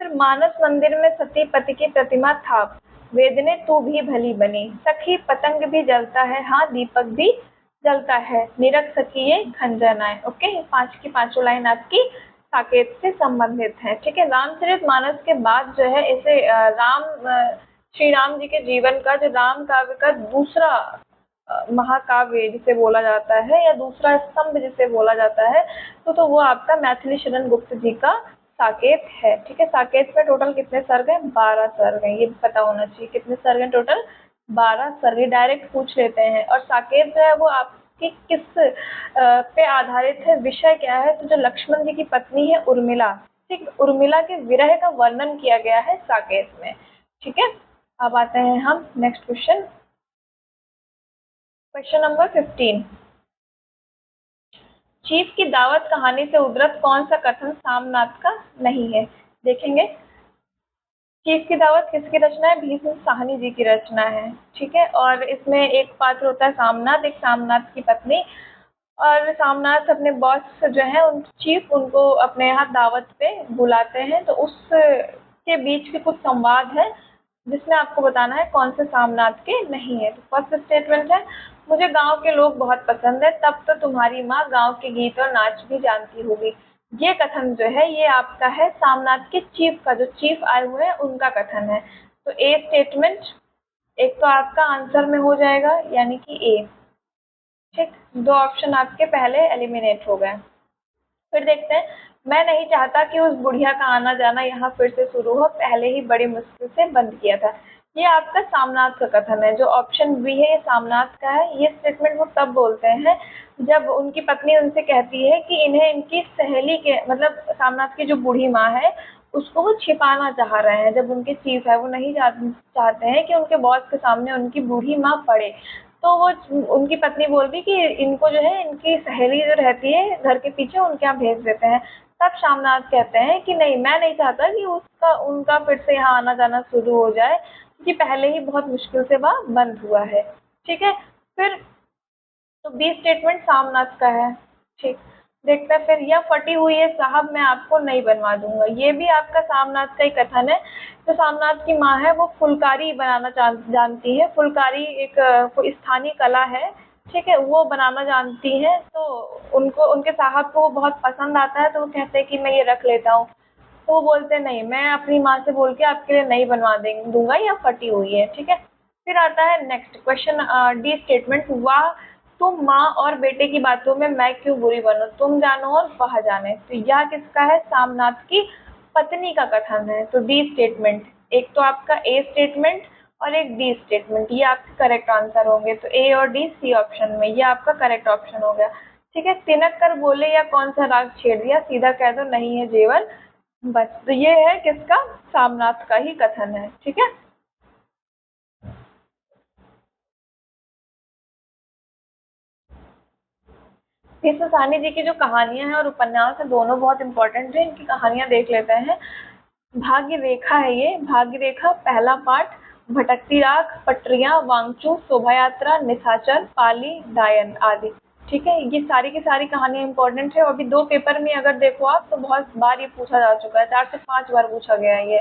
फिर मानस मंदिर में सती पति की प्रतिमा थाप, वेदने तू भी भली बनी। सखी पतंग भी जलता है, हाँ दीपक भी जलता है, निरख सखिए खंजनाए। ओके, 5 की 5 लाइन आपकी साकेत से संबंधित है। ठीक है, रामचरितमानस के बाद जो है इसे श्री राम जी के जीवन का, जो राम काव्य का दूसरा महाकाव्य जिसे बोला जाता है या दूसरा स्तंभ जिसे बोला जाता है, तो वो आपका मैथिली शरण गुप्त जी का साकेत है। ठीक है, साकेत में टोटल कितने सर्ग हैं? 12 सर्ग हैं, ये पता होना चाहिए। कितने सर्ग हैं टोटल? 12 सर्ग। डायरेक्ट पूछ लेते हैं। और साकेत जो है वो आपकी किस पे आधारित है, विषय क्या है? तो जो लक्ष्मण जी की पत्नी है उर्मिला, ठीक, उर्मिला के विरह का वर्णन किया गया है साकेत में। ठीक है, अब आते हैं हम next question, question number 15। Chief की दावत कहानी से उद्धृत कौन सा कथन सामनाथ का नहीं है? देखेंगे। चीफ की दावत किसकी रचना है? भीष्म साहनी जी की रचना है। ठीक है, और इसमें एक पात्र होता है सामनाथ, एक सामनाथ की पत्नी। और सामनाथ अपने बॉस जो है उन चीफ, उनको अपने यहाँ दावत पे बुलाते हैं, तो उसके बीच के कुछ संवाद है जिसमें आपको बताना है कौन से सामनाथ के नहीं है। तो फर्स्ट स्टेटमेंट है, मुझे गांव के लोग बहुत पसंद है, तब तो तुम्हारी माँ गांव के गीत और नाच भी जानती होगी। ये कथन जो है ये आपका है सामनाथ के चीफ का, जो चीफ आए हुए हैं उनका कथन है। तो ए स्टेटमेंट एक तो आपका आंसर में हो जाएगा, यानी कि ए। ठीक, 2 ऑप्शन आपके पहले एलिमिनेट हो गए। फिर देखते हैं, मैं नहीं चाहता कि उस बुढ़िया का आना जाना यहाँ फिर से शुरू हो, पहले ही बड़ी मुश्किल से बंद किया था। ये आपका सामनाथ का कथन है। जो ऑप्शन बी है ये सामनाथ का है। ये स्टेटमेंट वो तब बोलते हैं जब उनकी पत्नी उनसे कहती है कि इन्हें इनकी सहेली के, मतलब सामनाथ की जो बूढ़ी माँ है उसको वो छिपाना चाह रहे हैं। जब उनके चीफ है वो नहीं चाहते हैं कि उनके बॉस के सामने उनकी बूढ़ी माँ पड़े, तो वो उनकी पत्नी बोलती कि इनको जो है इनकी सहेली जो रहती है घर के पीछे उनके यहाँ भेज देते हैं। तब शामनाथ कहते हैं कि नहीं, मैं नहीं चाहता कि उनका फिर से यहाँ आना जाना शुरू हो जाए, कि पहले ही बहुत मुश्किल से वह बंद हुआ है। ठीक है, फिर तो बी स्टेटमेंट सामनाथ का है। ठीक, देखते हैं फिर, यह फटी हुई है साहब, मैं आपको नहीं बनवा दूंगा, ये भी आपका सामनाथ का ही कथन है। तो सामनाथ की माँ है वो फुलकारी बनाना जानती है, फुलकारी एक कोई स्थानीय कला है। ठीक है, वो बनाना जानती है, तो उनको उनके साहब को वो बहुत पसंद आता है, तो वो कहते हैं कि मैं ये रख लेता हूँ। तो वो बोलते हैं नहीं, मैं अपनी माँ से बोल के आपके लिए नहीं बनवा दूंगा, या फटी हुई है। ठीक है, फिर आता है नेक्स्ट क्वेश्चन, डी स्टेटमेंट, वाह तुम माँ और बेटे की बातों में मैं क्यों बुरी बनूं, तुम जानो और वह जाने। तो यह किसका है, सामनाथ की पत्नी का कथन है। तो डी स्टेटमेंट, एक तो आपका ए स्टेटमेंट और एक डी स्टेटमेंट, ये आपके करेक्ट आंसर होंगे। तो ए और डी सी ऑप्शन में, ये आपका करेक्ट ऑप्शन हो गया। ठीक है, तिनक कर बोले या कौन सा राग छेड़ दिया, सीधा कह दो नहीं है जेवर बस। तो ये है किसका, सामनाथ का ही कथन है। ठीक है, भीष्म साहनी जी की जो कहानियां हैं और उपन्यास है, दोनों बहुत इंपॉर्टेंट है, इनकी कहानियां देख लेते हैं। भाग्य रेखा है ये, भाग्य रेखा पहला पार्ट, भटकती राख, पटरियां, वांगचू, शोभा यात्रा, निशाचर, पाली, डायन आदि। ठीक है, ये सारी की सारी कहानियां इंपॉर्टेंट है, और अभी 2 पेपर में अगर देखो आप तो बहुत बार ये पूछा जा चुका है, 4 से 5 बार पूछा गया है ये।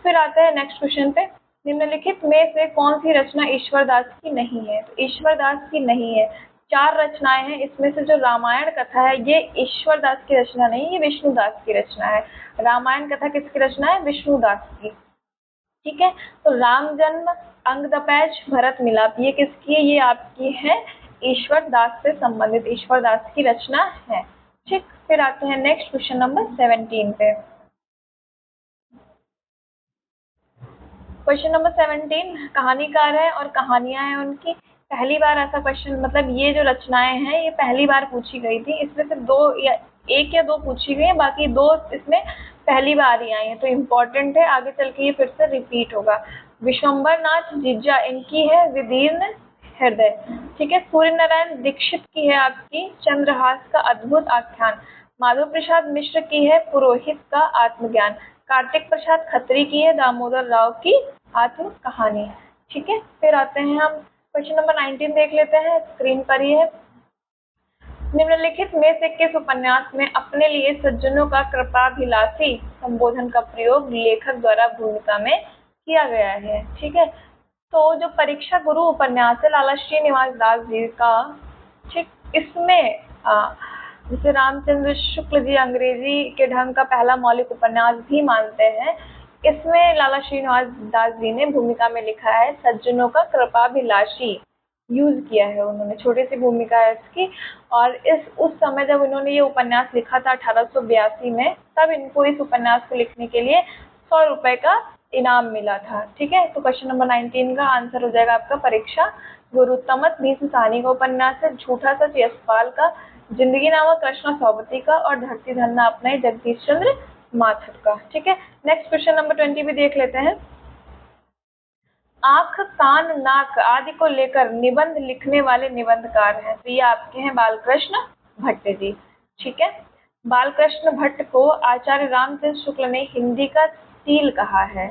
फिर आता है नेक्स्ट क्वेश्चन पे, निम्नलिखित में से कौन सी रचना ईश्वरदास की नहीं है। तो ईश्वरदास की नहीं है, 4 रचनाएं हैं, इसमें से जो रामायण कथा है ये ईश्वरदास की रचना नहीं, ये विष्णुदास की रचना है। रामायण कथा किसकी रचना है, विष्णुदास की। ठीक है, तो राम जन्म, अंगदपैज, भरत मिलाप, ये किसकी है, ये आपकी है ईश्वरदास से संबंधित, ईश्वरदास की रचना है। ठीक, फिर आते हैं नेक्स्ट क्वेश्चन नंबर 17 पे। क्वेश्चन नंबर 17 कहानीकार है और कहानियां हैं उनकी। पहली बार ऐसा क्वेश्चन, मतलब ये जो रचनाएं हैं ये पहली बार पूछी गई थी, इसमें से 2 या 1 या 2 पूछी गई हैं, बाकी 2 इसमें पहली बार ही आई हैं, तो इम्पोर्टेंट है, आगे चल के ये फिर से रिपीट होगा। विश्वम्बर नाथ जिज्जा इनकी है विदीर्ण हृदय। ठीक है, सूर्य नारायण दीक्षित की है आपकी चंद्रहास का अद्भुत आख्यान। माधव प्रसाद मिश्र की है पुरोहित का आत्मज्ञान। कार्तिक प्रसाद खत्री की है दामोदर राव की आत्म कहानी। ठीक है, फिर आते हैं हम क्वेश्चन नंबर 19 देख लेते हैं, स्क्रीन पर ही है। निम्नलिखित में से किस उपन्यास में अपने लिए सज्जनों का कृपाभिलाषी संबोधन का प्रयोग लेखक द्वारा भूमिका में किया गया है। ठीक है, तो जो परीक्षा गुरु उपन्यास है लाला श्रीनिवास दास जी का, ठीक, इसमें जिसे रामचंद्र शुक्ल जी अंग्रेजी के ढंग का पहला मौलिक उपन्यास भी मानते हैं, इसमें लाला श्रीनिवास दास जी ने भूमिका में लिखा है सज्जनों का कृपाभिलाषी, यूज किया है उन्होंने, छोटी सी भूमिका है इसकी। और उस समय जब उन्होंने ये उपन्यास लिखा था 1882 में, तब इनको इस उपन्यास को लिखने के लिए 100 रुपए का इनाम मिला था। ठीक है, तो क्वेश्चन नंबर 19 का आंसर हो जाएगा आपका परीक्षा गुरु। तमत भीष्म साहनी का उपन्यास है। झूठा सच यशपाल का। जिंदगी नामा कृष्णा सौबती का। और धरती धरना अपना जगदीश चंद्र माथुर का। ठीक है, नेक्स्ट क्वेश्चन नंबर 20 भी देख लेते हैं। आंख, कान, नाक आदि को लेकर निबंध लिखने वाले निबंधकार हैं, तो ये आपके हैं बालकृष्ण भट्ट जी। ठीक है, बालकृष्ण भट्ट को आचार्य रामचंद्र शुक्ल ने हिंदी का स्टील कहा है,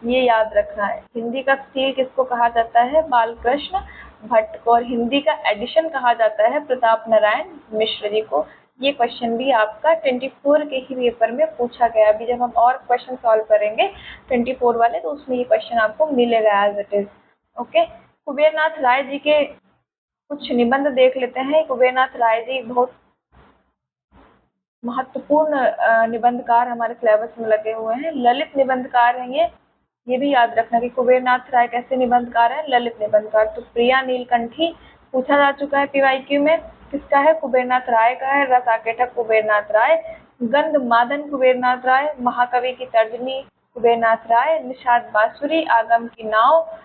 ये याद रखना है। हिंदी का स्टील किसको कहा जाता है, बालकृष्ण भट्ट को। और हिंदी का एडिशन कहा जाता है प्रताप नारायण मिश्र जी को। ये क्वेश्चन भी आपका 24 के ही पेपर में पूछा गया। अभी जब हम और क्वेश्चन सॉल्व करेंगे 24 वाले, तो उसमें ये क्वेश्चन आपको मिलेगा as it is. Okay, Kubernath Rai ji के कुछ निबंध देख लेते हैं। कुबेरनाथ राय जी बहुत महत्वपूर्ण निबंधकार हमारे सिलेबस में लगे हुए हैं, ललित निबंधकार हैं ये भी याद रखना कि कुबेरनाथ राय कैसे निबंधकार है, ललित निबंधकार। तो प्रिया नीलकंठी पूछा जा चुका है पीवाईक्यू में, किसका है, कुबेरनाथ राय का है। रस आकेठक कुबेरनाथ राय। गंध मादन कुबेरनाथ राय। महाकवि की तर्जनी कुबेरनाथ राय। निषाद बांसुरी, आगम की नाव,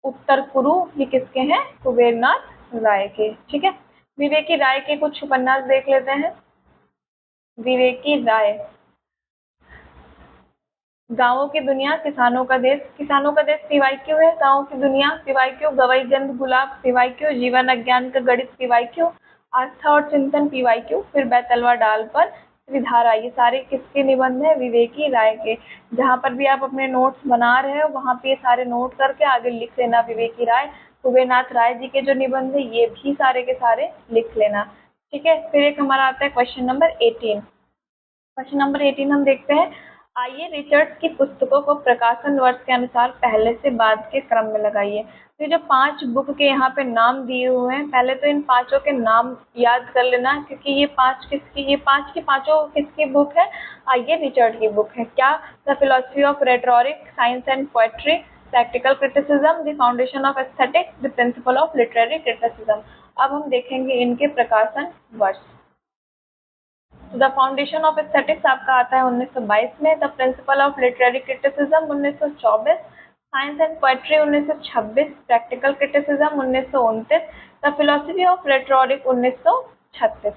उत्तर कुरु, ये किसके हैं, कुबेरनाथ राय के। ठीक है, विवेकी राय के कुछ उपन्यास देख लेते हैं। विवेकी राय, गांवों की दुनिया, किसानों का देश। किसानों का देश पीवाईक्यू है। गांवों की दुनिया पीवाईक्यू। गवई गंध गुलाब पीवाईक्यू। जीवन अज्ञान का गणित पीवाईक्यू। आस्था और चिंतन पीवाईक्यू। फिर बैतलवा डाल पर त्रिधारा, ये सारे किसके निबंध है? विवेकी राय के। जहाँ पर भी आप अपने नोट्स बना रहे हो वहाँ पे ये सारे नोट करके आगे लिख लेना, विवेकी राय, कुबेरनाथ राय जी के जो निबंध है ये भी सारे के सारे लिख लेना। ठीक है, फिर एक हमारा आता है क्वेश्चन नंबर 18। क्वेश्चन नंबर 18 हम देखते हैं, आइए रिचर्ड्स की पुस्तकों को प्रकाशन वर्ष के अनुसार पहले से बाद के क्रम में लगाइए। तो ये जो 5 बुक के यहाँ पे नाम दिए हुए हैं, पहले तो इन पांचों के नाम याद कर लेना, क्योंकि ये 5 किसकी, ये 5 की पांचों किसकी बुक है? आइए रिचर्ड की बुक है। क्या? The philosophy of rhetoric, science and poetry, practical criticism, the foundation of aesthetics, the principle of literary criticism. अब हम देखेंगे इनके प्रकाशन वर्ष। द फाउंडेशन ऑफ एस्थेटिक्स आपका आता है 1922 में, the principle of literary criticism 1924, science and poetry 1926, practical criticism 1929, the philosophy of rhetoric 1936।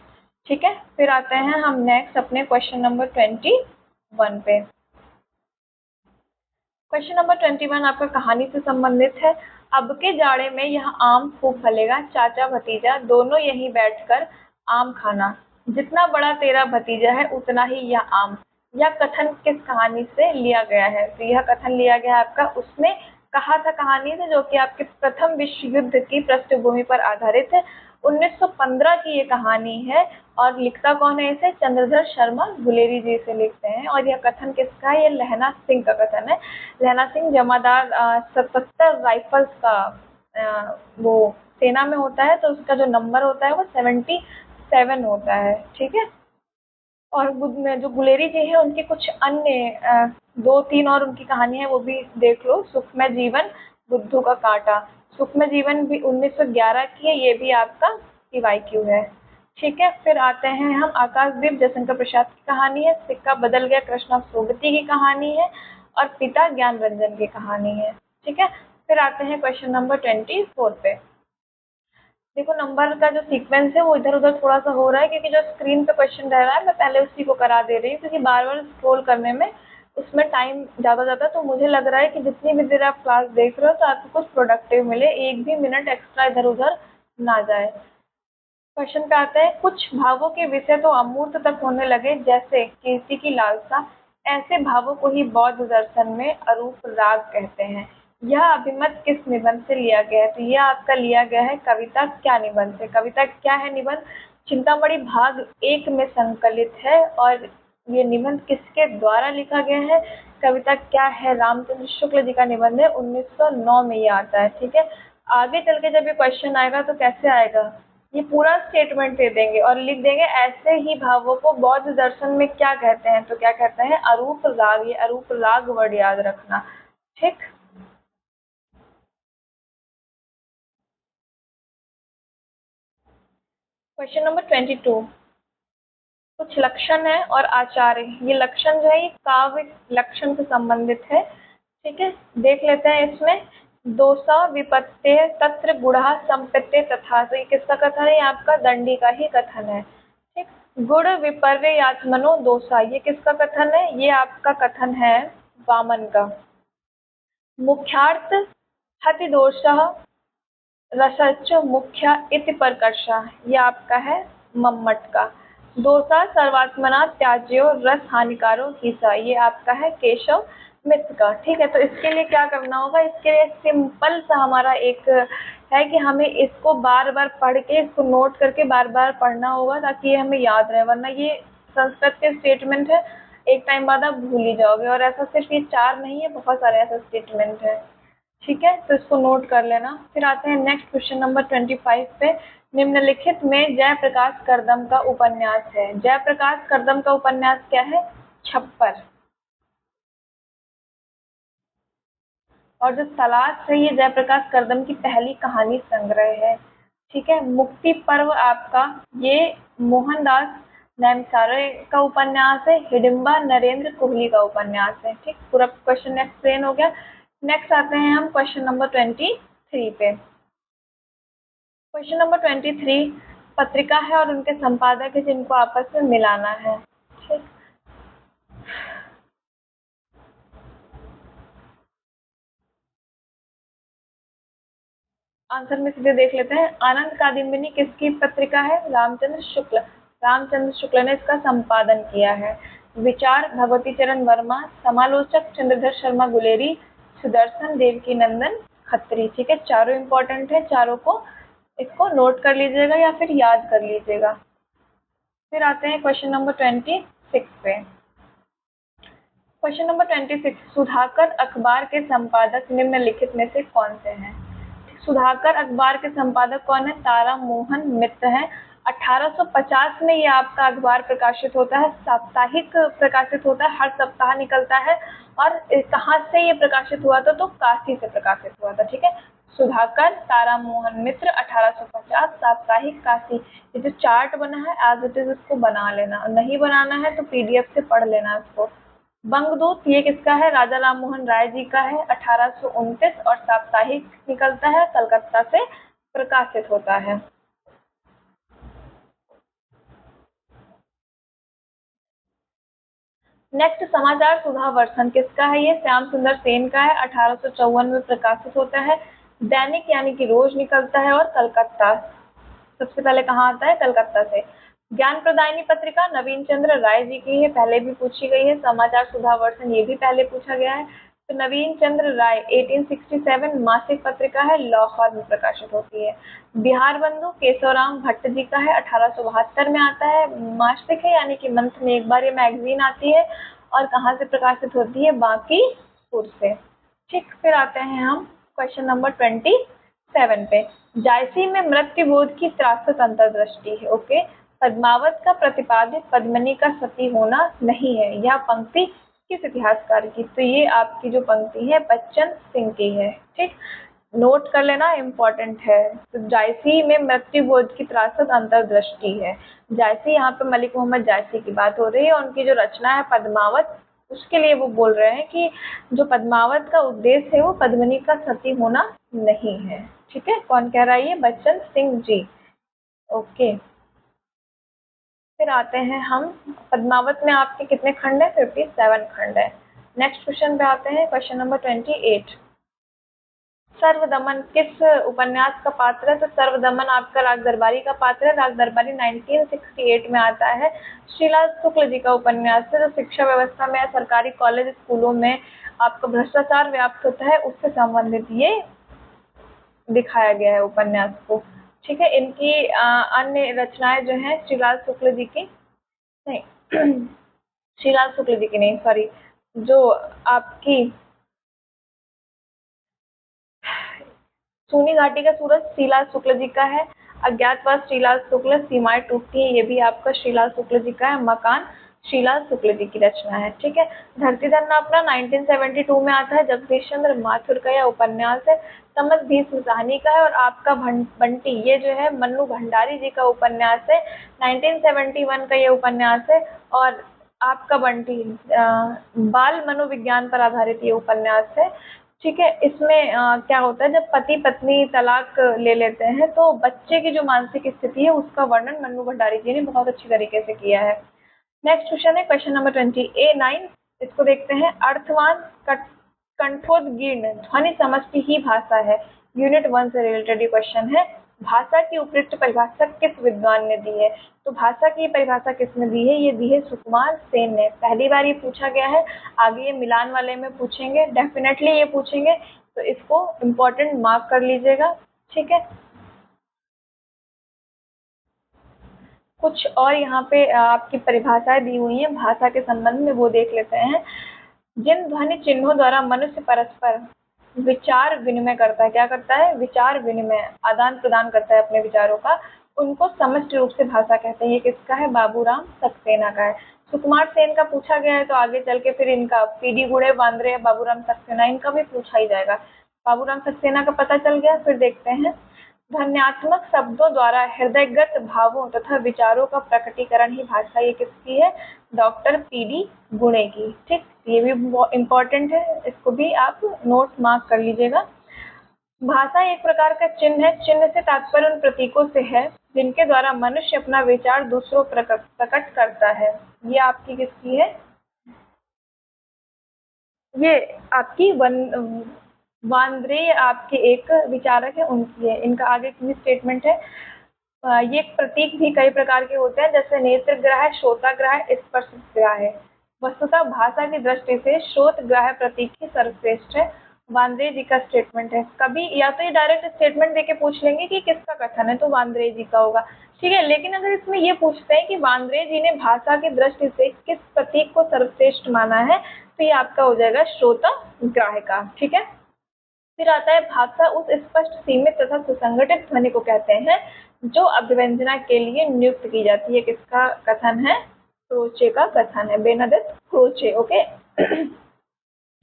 ठीक है, फिर आते हैं हम नेक्स्ट अपने क्वेश्चन नंबर 21 पे। क्वेश्चन नंबर 21 आपका कहानी से संबंधित है। अब के जाड़े में यह आम खूब फलेगा, चाचा भतीजा दोनों यहीं बैठकर आम खाना, जितना बड़ा तेरा भतीजा है उतना ही यह आम। यह कथन किस कहानी से लिया गया है? तो यह कथन लिया गया है आपका उसने कहा था कहानी से, जो कि आपके प्रथम विश्व युद्ध की पृष्ठभूमि पर आधारित है। 1915 की ये कहानी है और लिखता कौन है इसे? चंद्रधर शर्मा गुलेरी जी से लिखते हैं। और यह कथन किसका है? ये लहना सिंह का कथन है। लहना सिंह जमादार 77 राइफल्स का वो सेना में होता है, तो उसका जो नंबर होता है वो 77 होता है। ठीक है, और जो गुलेरी जी है उनकी कुछ अन्य 2-3 और उनकी कहानी है, वो भी देख लो। सुखमय जीवन, बुद्धू का कांटा, सुखमय जीवन भी 1911 की है, ये भी आपका PYQ है। ठीक है, फिर आते हैं हम आकाशदीप, जयशंकर प्रसाद की कहानी है। सिक्का बदल गया, कृष्णा सोबती की कहानी है। और पिता ज्ञान रंजन की कहानी है। ठीक है, फिर आते हैं क्वेश्चन नंबर 24 पे। देखो नंबर का जो सीक्वेंस है वो इधर उधर थोड़ा सा हो रहा है, क्योंकि जो स्क्रीन पे क्वेश्चन रह रहा है मैं पहले उसी को करा दे रही हूँ, क्योंकि बार बार स्क्रॉल करने में उसमें टाइम ज़्यादा जाता है। तो मुझे लग रहा है कि जितनी भी देर आप क्लास देख रहे हो तो आपको कुछ प्रोडक्टिव मिले, एक भी मिनट एक्स्ट्रा इधर उधर ना जाए। क्वेश्चन पे आते हैं, कुछ भावों के विषय तो अमूर्त तक होने लगे, जैसे कीर्ति की लालसा, ऐसे भावों को ही बौद्ध दर्शन में अरूप राग कहते हैं। यह अभिमत किस निबंध से लिया गया है? तो यह आपका लिया गया है कविता क्या निबंध से। कविता क्या है निबंध? चिंतामणि भाग 1 में संकलित है। और ये निबंध किसके द्वारा लिखा गया है? कविता क्या है रामचंद्र शुक्ल जी का निबंध है, 1909 में ये आता है। ठीक है, आगे चल के जब ये क्वेश्चन आएगा तो कैसे आएगा, ये पूरा स्टेटमेंट दे देंगे और लिख देंगे ऐसे ही भावों को बौद्ध दर्शन में क्या कहते हैं? तो क्या कहते हैं? अरूप राग। ये अरूप राग वर्ड याद रखना। ठीक, क्वेश्चन नंबर 22, कुछ लक्षण है और आचार्य। ये लक्षण जो है ये काव्य लक्षण से संबंधित है। ठीक है, देख लेते हैं इसमें। दोषा विपत्ते तत्र गुणा संपत्ते तथा, तो ये किसका कथन है? ये आपका दंडी का ही कथन है। ठीक, गुण विपर्ययात्मनो दोषा, ये किसका कथन है? ये आपका कथन है वामन का। मुख्यार्थ हति दोषः रसच मुख्य इति प्रकर्षा, ये आपका है मम्मट का। दोषा सर्वात्मना त्याज्यो रस हानिकारो हिसा, ये आपका है केशव मित्र का। ठीक है, तो इसके लिए क्या करना होगा? इसके लिए सिंपल सा हमारा एक है कि हमें इसको बार बार पढ़ के इसको नोट करके बार बार पढ़ना होगा, ताकि ये हमें याद रहे, वरना ये संस्कृत के स्टेटमेंट है, एक टाइम बाद आप भूल ही जाओगे। और ऐसा सिर्फ ये 4 नहीं है, बहुत सारे ऐसे स्टेटमेंट है। ठीक है, तो इसको नोट कर लेना। फिर आते हैं नेक्स्ट क्वेश्चन नंबर 25 पे। निम्नलिखित में जयप्रकाश करदम का उपन्यास है। जयप्रकाश करदम का उपन्यास क्या है? छप्पर। और जो तलाश है ये जयप्रकाश करदम की पहली कहानी संग्रह है। ठीक है, मुक्ति पर्व आपका ये मोहनदास नैमिसारय का उपन्यास है। हिडिंबा नरेंद्र कोहली का उपन्यास है। ठीक, पूरा क्वेश्चन एक्सप्लेन हो गया। नेक्स्ट आते हैं हम क्वेश्चन नंबर 23 पे। क्वेश्चन नंबर 23 पत्रिका है और उनके संपादक है जिनको आपस में मिलाना है। ठीक, आंसर में सीधे देख लेते हैं। आनंद कादम्बिनी किसकी पत्रिका है? रामचंद्र शुक्ल। रामचंद्र शुक्ल ने इसका संपादन किया है। विचार भगवती चरण वर्मा, समालोचक चंद्रधर शर्मा गुलेरी, सुदर्शन देवकी नंदन खत्री। ठीक है, चारों इंपॉर्टेंट है, चारों को इसको नोट कर लीजिएगा या फिर याद कर लीजिएगा। फिर आते हैं क्वेश्चन नंबर 26 पे। क्वेश्चन नंबर 26, सुधाकर अखबार के संपादक निम्नलिखित में से कौन से हैं? सुधाकर अखबार के संपादक कौन है? तारा मोहन मित्र हैं। 1850 में ये आपका अखबार प्रकाशित होता है, साप्ताहिक प्रकाशित होता है, हर सप्ताह निकलता है। और कहाँ से ये प्रकाशित हुआ था? तो काशी से प्रकाशित हुआ था। ठीक है, सुधाकर, तारा मोहन मित्र, 1850, साप्ताहिक, काशी। ये जो चार्ट बना है एज इट इज इसको बना लेना, नहीं बनाना है तो पीडीएफ से पढ़ लेना इसको। बंगदूत ये किसका है? राजा राम मोहन राय जी का है, 1829, और साप्ताहिक निकलता है, कलकत्ता से प्रकाशित होता है। नेक्स्ट, समाचार सुधा वर्षन किसका है? ये श्याम सुंदर सेन का है, 1854 में प्रकाशित होता है। दैनिक यानी कि रोज निकलता है और कलकत्ता सबसे पहले कहाँ आता है? कलकत्ता से। ज्ञान प्रदायिनी पत्रिका नवीन चंद्र राय जी की है, पहले भी पूछी गई है। समाचार सुधा वर्षन ये भी पहले पूछा गया है। तो नवीन चंद्र राय 1867 मासिक पत्रिका है, लाहौर में प्रकाशित होती है। बिहार बंधु केशवराम भट्ट जी का है, 1872 में आता है, मासिक है यानी कि मंथ में एक बार ये मैगजीन आती है। और कहाँ से प्रकाशित होती है? बांकीपुर से। ठीक, फिर आते हैं हम क्वेश्चन नंबर 27 पे। जायसी में मृत्यु बोध की त्रासक अंतर्दृष्टि है। ओके, पद्मावत का प्रतिपादित पद्मिनी का सती होना नहीं है, यह पंक्ति किस इतिहासकार की? तो ये आपकी जो पंक्ति है बच्चन सिंह की है। ठीक, नोट कर लेना, इम्पोर्टेंट है। तो जायसी में मृत्यु बोध की त्रासक अंतर्दृष्टि है। जायसी, यहाँ पे मलिक मोहम्मद जायसी की बात हो रही है, उनकी जो रचना है पद्मावत, उसके लिए वो बोल रहे हैं कि जो पद्मावत का उद्देश्य है वो पद्मिनी का सती होना नहीं है। ठीक है, कौन कह रहा है? ये बच्चन सिंह जी। ओके, फिर आते हैं हम, पद्मावत में आपके कितने खंड है? 57 खंड है। नेक्स्ट क्वेश्चन पे आते हैं, क्वेश्चन नंबर 28। सर्वदमन किस उपन्यास का पात्र है? तो सर्वदमन आपका राग दरबारी का पात्र है। राग दरबारी 1968 में आता है, श्रीलाल शुक्ल जी का उपन्यास है। जो शिक्षा व्यवस्था में सरकारी कॉलेज स्कूलों में आपका भ्रष्टाचार व्याप्त होता है उससे संबंधित ये दिखाया गया है उपन्यास को। ठीक है, इनकी अन्य रचनाएं जो हैं श्रीलाल शुक्ल जी की नहीं श्रीलाल शुक्ल जी की नहीं, सॉरी, जो आपकी सूनी घाटी का सूरज श्रीलाल शुक्ल जी का है। अज्ञातवास श्रीलाल शुक्ल, सीमाएं टूटती है, ये भी आपका श्रीलाल शुक्ल जी का है। मकान श्रीलाल शुक्ल जी की रचना है। ठीक है, धरती धरना अपना 1972 में आता है, जगदीश चंद्र माथुर का यह उपन्यास है। समझ भीष्म साहनी का है। और आपका बंटी ये जो है मन्नू भंडारी जी का उपन्यास है, 1971 का ये उपन्यास है। और आपका बंटी बाल मनोविज्ञान पर आधारित ये उपन्यास है। ठीक है, इसमें क्या होता है, जब पति पत्नी तलाक ले लेते हैं तो बच्चे की जो मानसिक स्थिति है उसका वर्णन मन्नू भंडारी जी ने बहुत अच्छी तरीके से किया है। नेक्स्ट क्वेश्चन है क्वेश्चन नंबर 29। इसको देखते हैं। अर्थवान कंठोदगीर्ण ध्वनि समष्टि ही भाषा है। यूनिट 1 से रिलेटेड ये क्वेश्चन है। भाषा की उपयुक्त परिभाषा किस विद्वान ने दी है? तो भाषा की परिभाषा किसने दी है? ये दी है सुकुमार सेन ने। पहली बार ये पूछा गया है, आगे ये मिलान वाले में पूछेंगे, डेफिनेटली ये पूछेंगे, तो इसको इम्पोर्टेंट मार्क कर लीजिएगा। ठीक है, कुछ और यहाँ पे आपकी परिभाषाएं दी हुई हैं भाषा के संबंध में, वो देख लेते हैं। जिन ध्वनि चिन्हों द्वारा मनुष्य परस्पर विचार विनिमय करता है, क्या करता है? विचार विनिमय, आदान प्रदान करता है अपने विचारों का, उनको समष्टि रूप से भाषा कहते हैं। ये किसका है? बाबूराम सक्सेना का है। सुकुमार सेन का पूछा गया है तो आगे चल के फिर इनका पीडी गुड़े बांद्रे, बाबूराम सक्सेना, इनका भी पूछा ही जाएगा। बाबूराम सक्सेना का पता चल गया। फिर देखते हैं, ध्वन्यात्मक शब्दों द्वारा हृदयगत भावों तथा विचारों का प्रकटीकरण ही भाषा, ये किसकी है? डॉक्टर पीडी गुणे की। ठीक, ये भी इम्पोर्टेंट है, इसको भी आप नोट मार्क कर लीजिएगा। भाषा एक प्रकार का चिन्ह है। चिन्ह से तात्पर्य उन प्रतीकों से है जिनके द्वारा मनुष्य अपना विचार दूसरों प्रकट करता है। ये आपकी किसकी है? ये आपकी वांद्रे आपके एक विचारक है, उनकी है। इनका आगे की स्टेटमेंट है, ये प्रतीक भी कई प्रकार के होते हैं, जैसे नेत्र ग्राह्य, श्रोताग्राह्य, स्पर्शग्राह्य। वस्तुतः भाषा की दृष्टि से श्रोतग्राह्य प्रतीक ही सर्वश्रेष्ठ है। वांद्रे जी का स्टेटमेंट है। कभी या तो ये डायरेक्ट स्टेटमेंट देके पूछ लेंगे कि किसका कथन है, तो वांद्रे जी का होगा, ठीक है। लेकिन अगर इसमें ये पूछते हैं कि वांद्रे जी ने भाषा की दृष्टि से किस प्रतीक को सर्वश्रेष्ठ माना है, तो ये आपका हो जाएगा श्रोताग्राह्य का, ठीक है। फिर आता है भाषा उस स्पष्ट, सीमित तथा सुसंगठित ध्वनि को कहते हैं जो अभिव्यंजना के लिए नियुक्त की जाती है। किसका कथन है? क्रोचे का कथन है, बेर्नार्ड क्रोचे, ओके।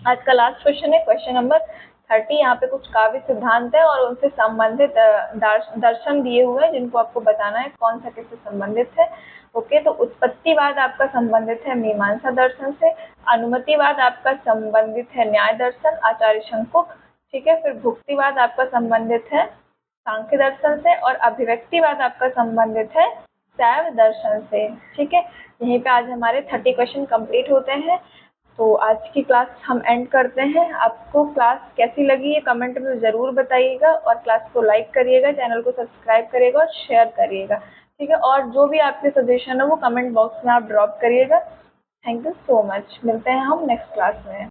आज का लास्ट क्वेश्चन है क्वेश्चन नंबर 30। यहाँ पे कुछ काव्य सिद्धांत है और उनसे संबंधित दर्शन दिए हुए हैं, जिनको आपको बताना है कौन सा किससे संबंधित है, ओके। तो उत्पत्तिवाद आपका संबंधित है मीमांसा दर्शन से, अनुमतिवाद आपका संबंधित है न्याय दर्शन आचार्य शंकुक, ठीक है। फिर भुक्तिवाद आपका संबंधित है सांख्य दर्शन से, और अभिव्यक्तिवाद आपका संबंधित है शैव दर्शन से, ठीक है। यहीं पे आज हमारे 30 क्वेश्चन कंप्लीट होते हैं। तो आज की क्लास हम एंड करते हैं। आपको क्लास कैसी लगी ये कमेंट में ज़रूर बताइएगा, और क्लास को लाइक करिएगा, चैनल को सब्सक्राइब करिएगा और शेयर करिएगा, ठीक है। और जो भी आपके सजेशन हो वो कमेंट बॉक्स में आप ड्रॉप करिएगा। Thank you so much. मिलते हैं हम नेक्स्ट क्लास में।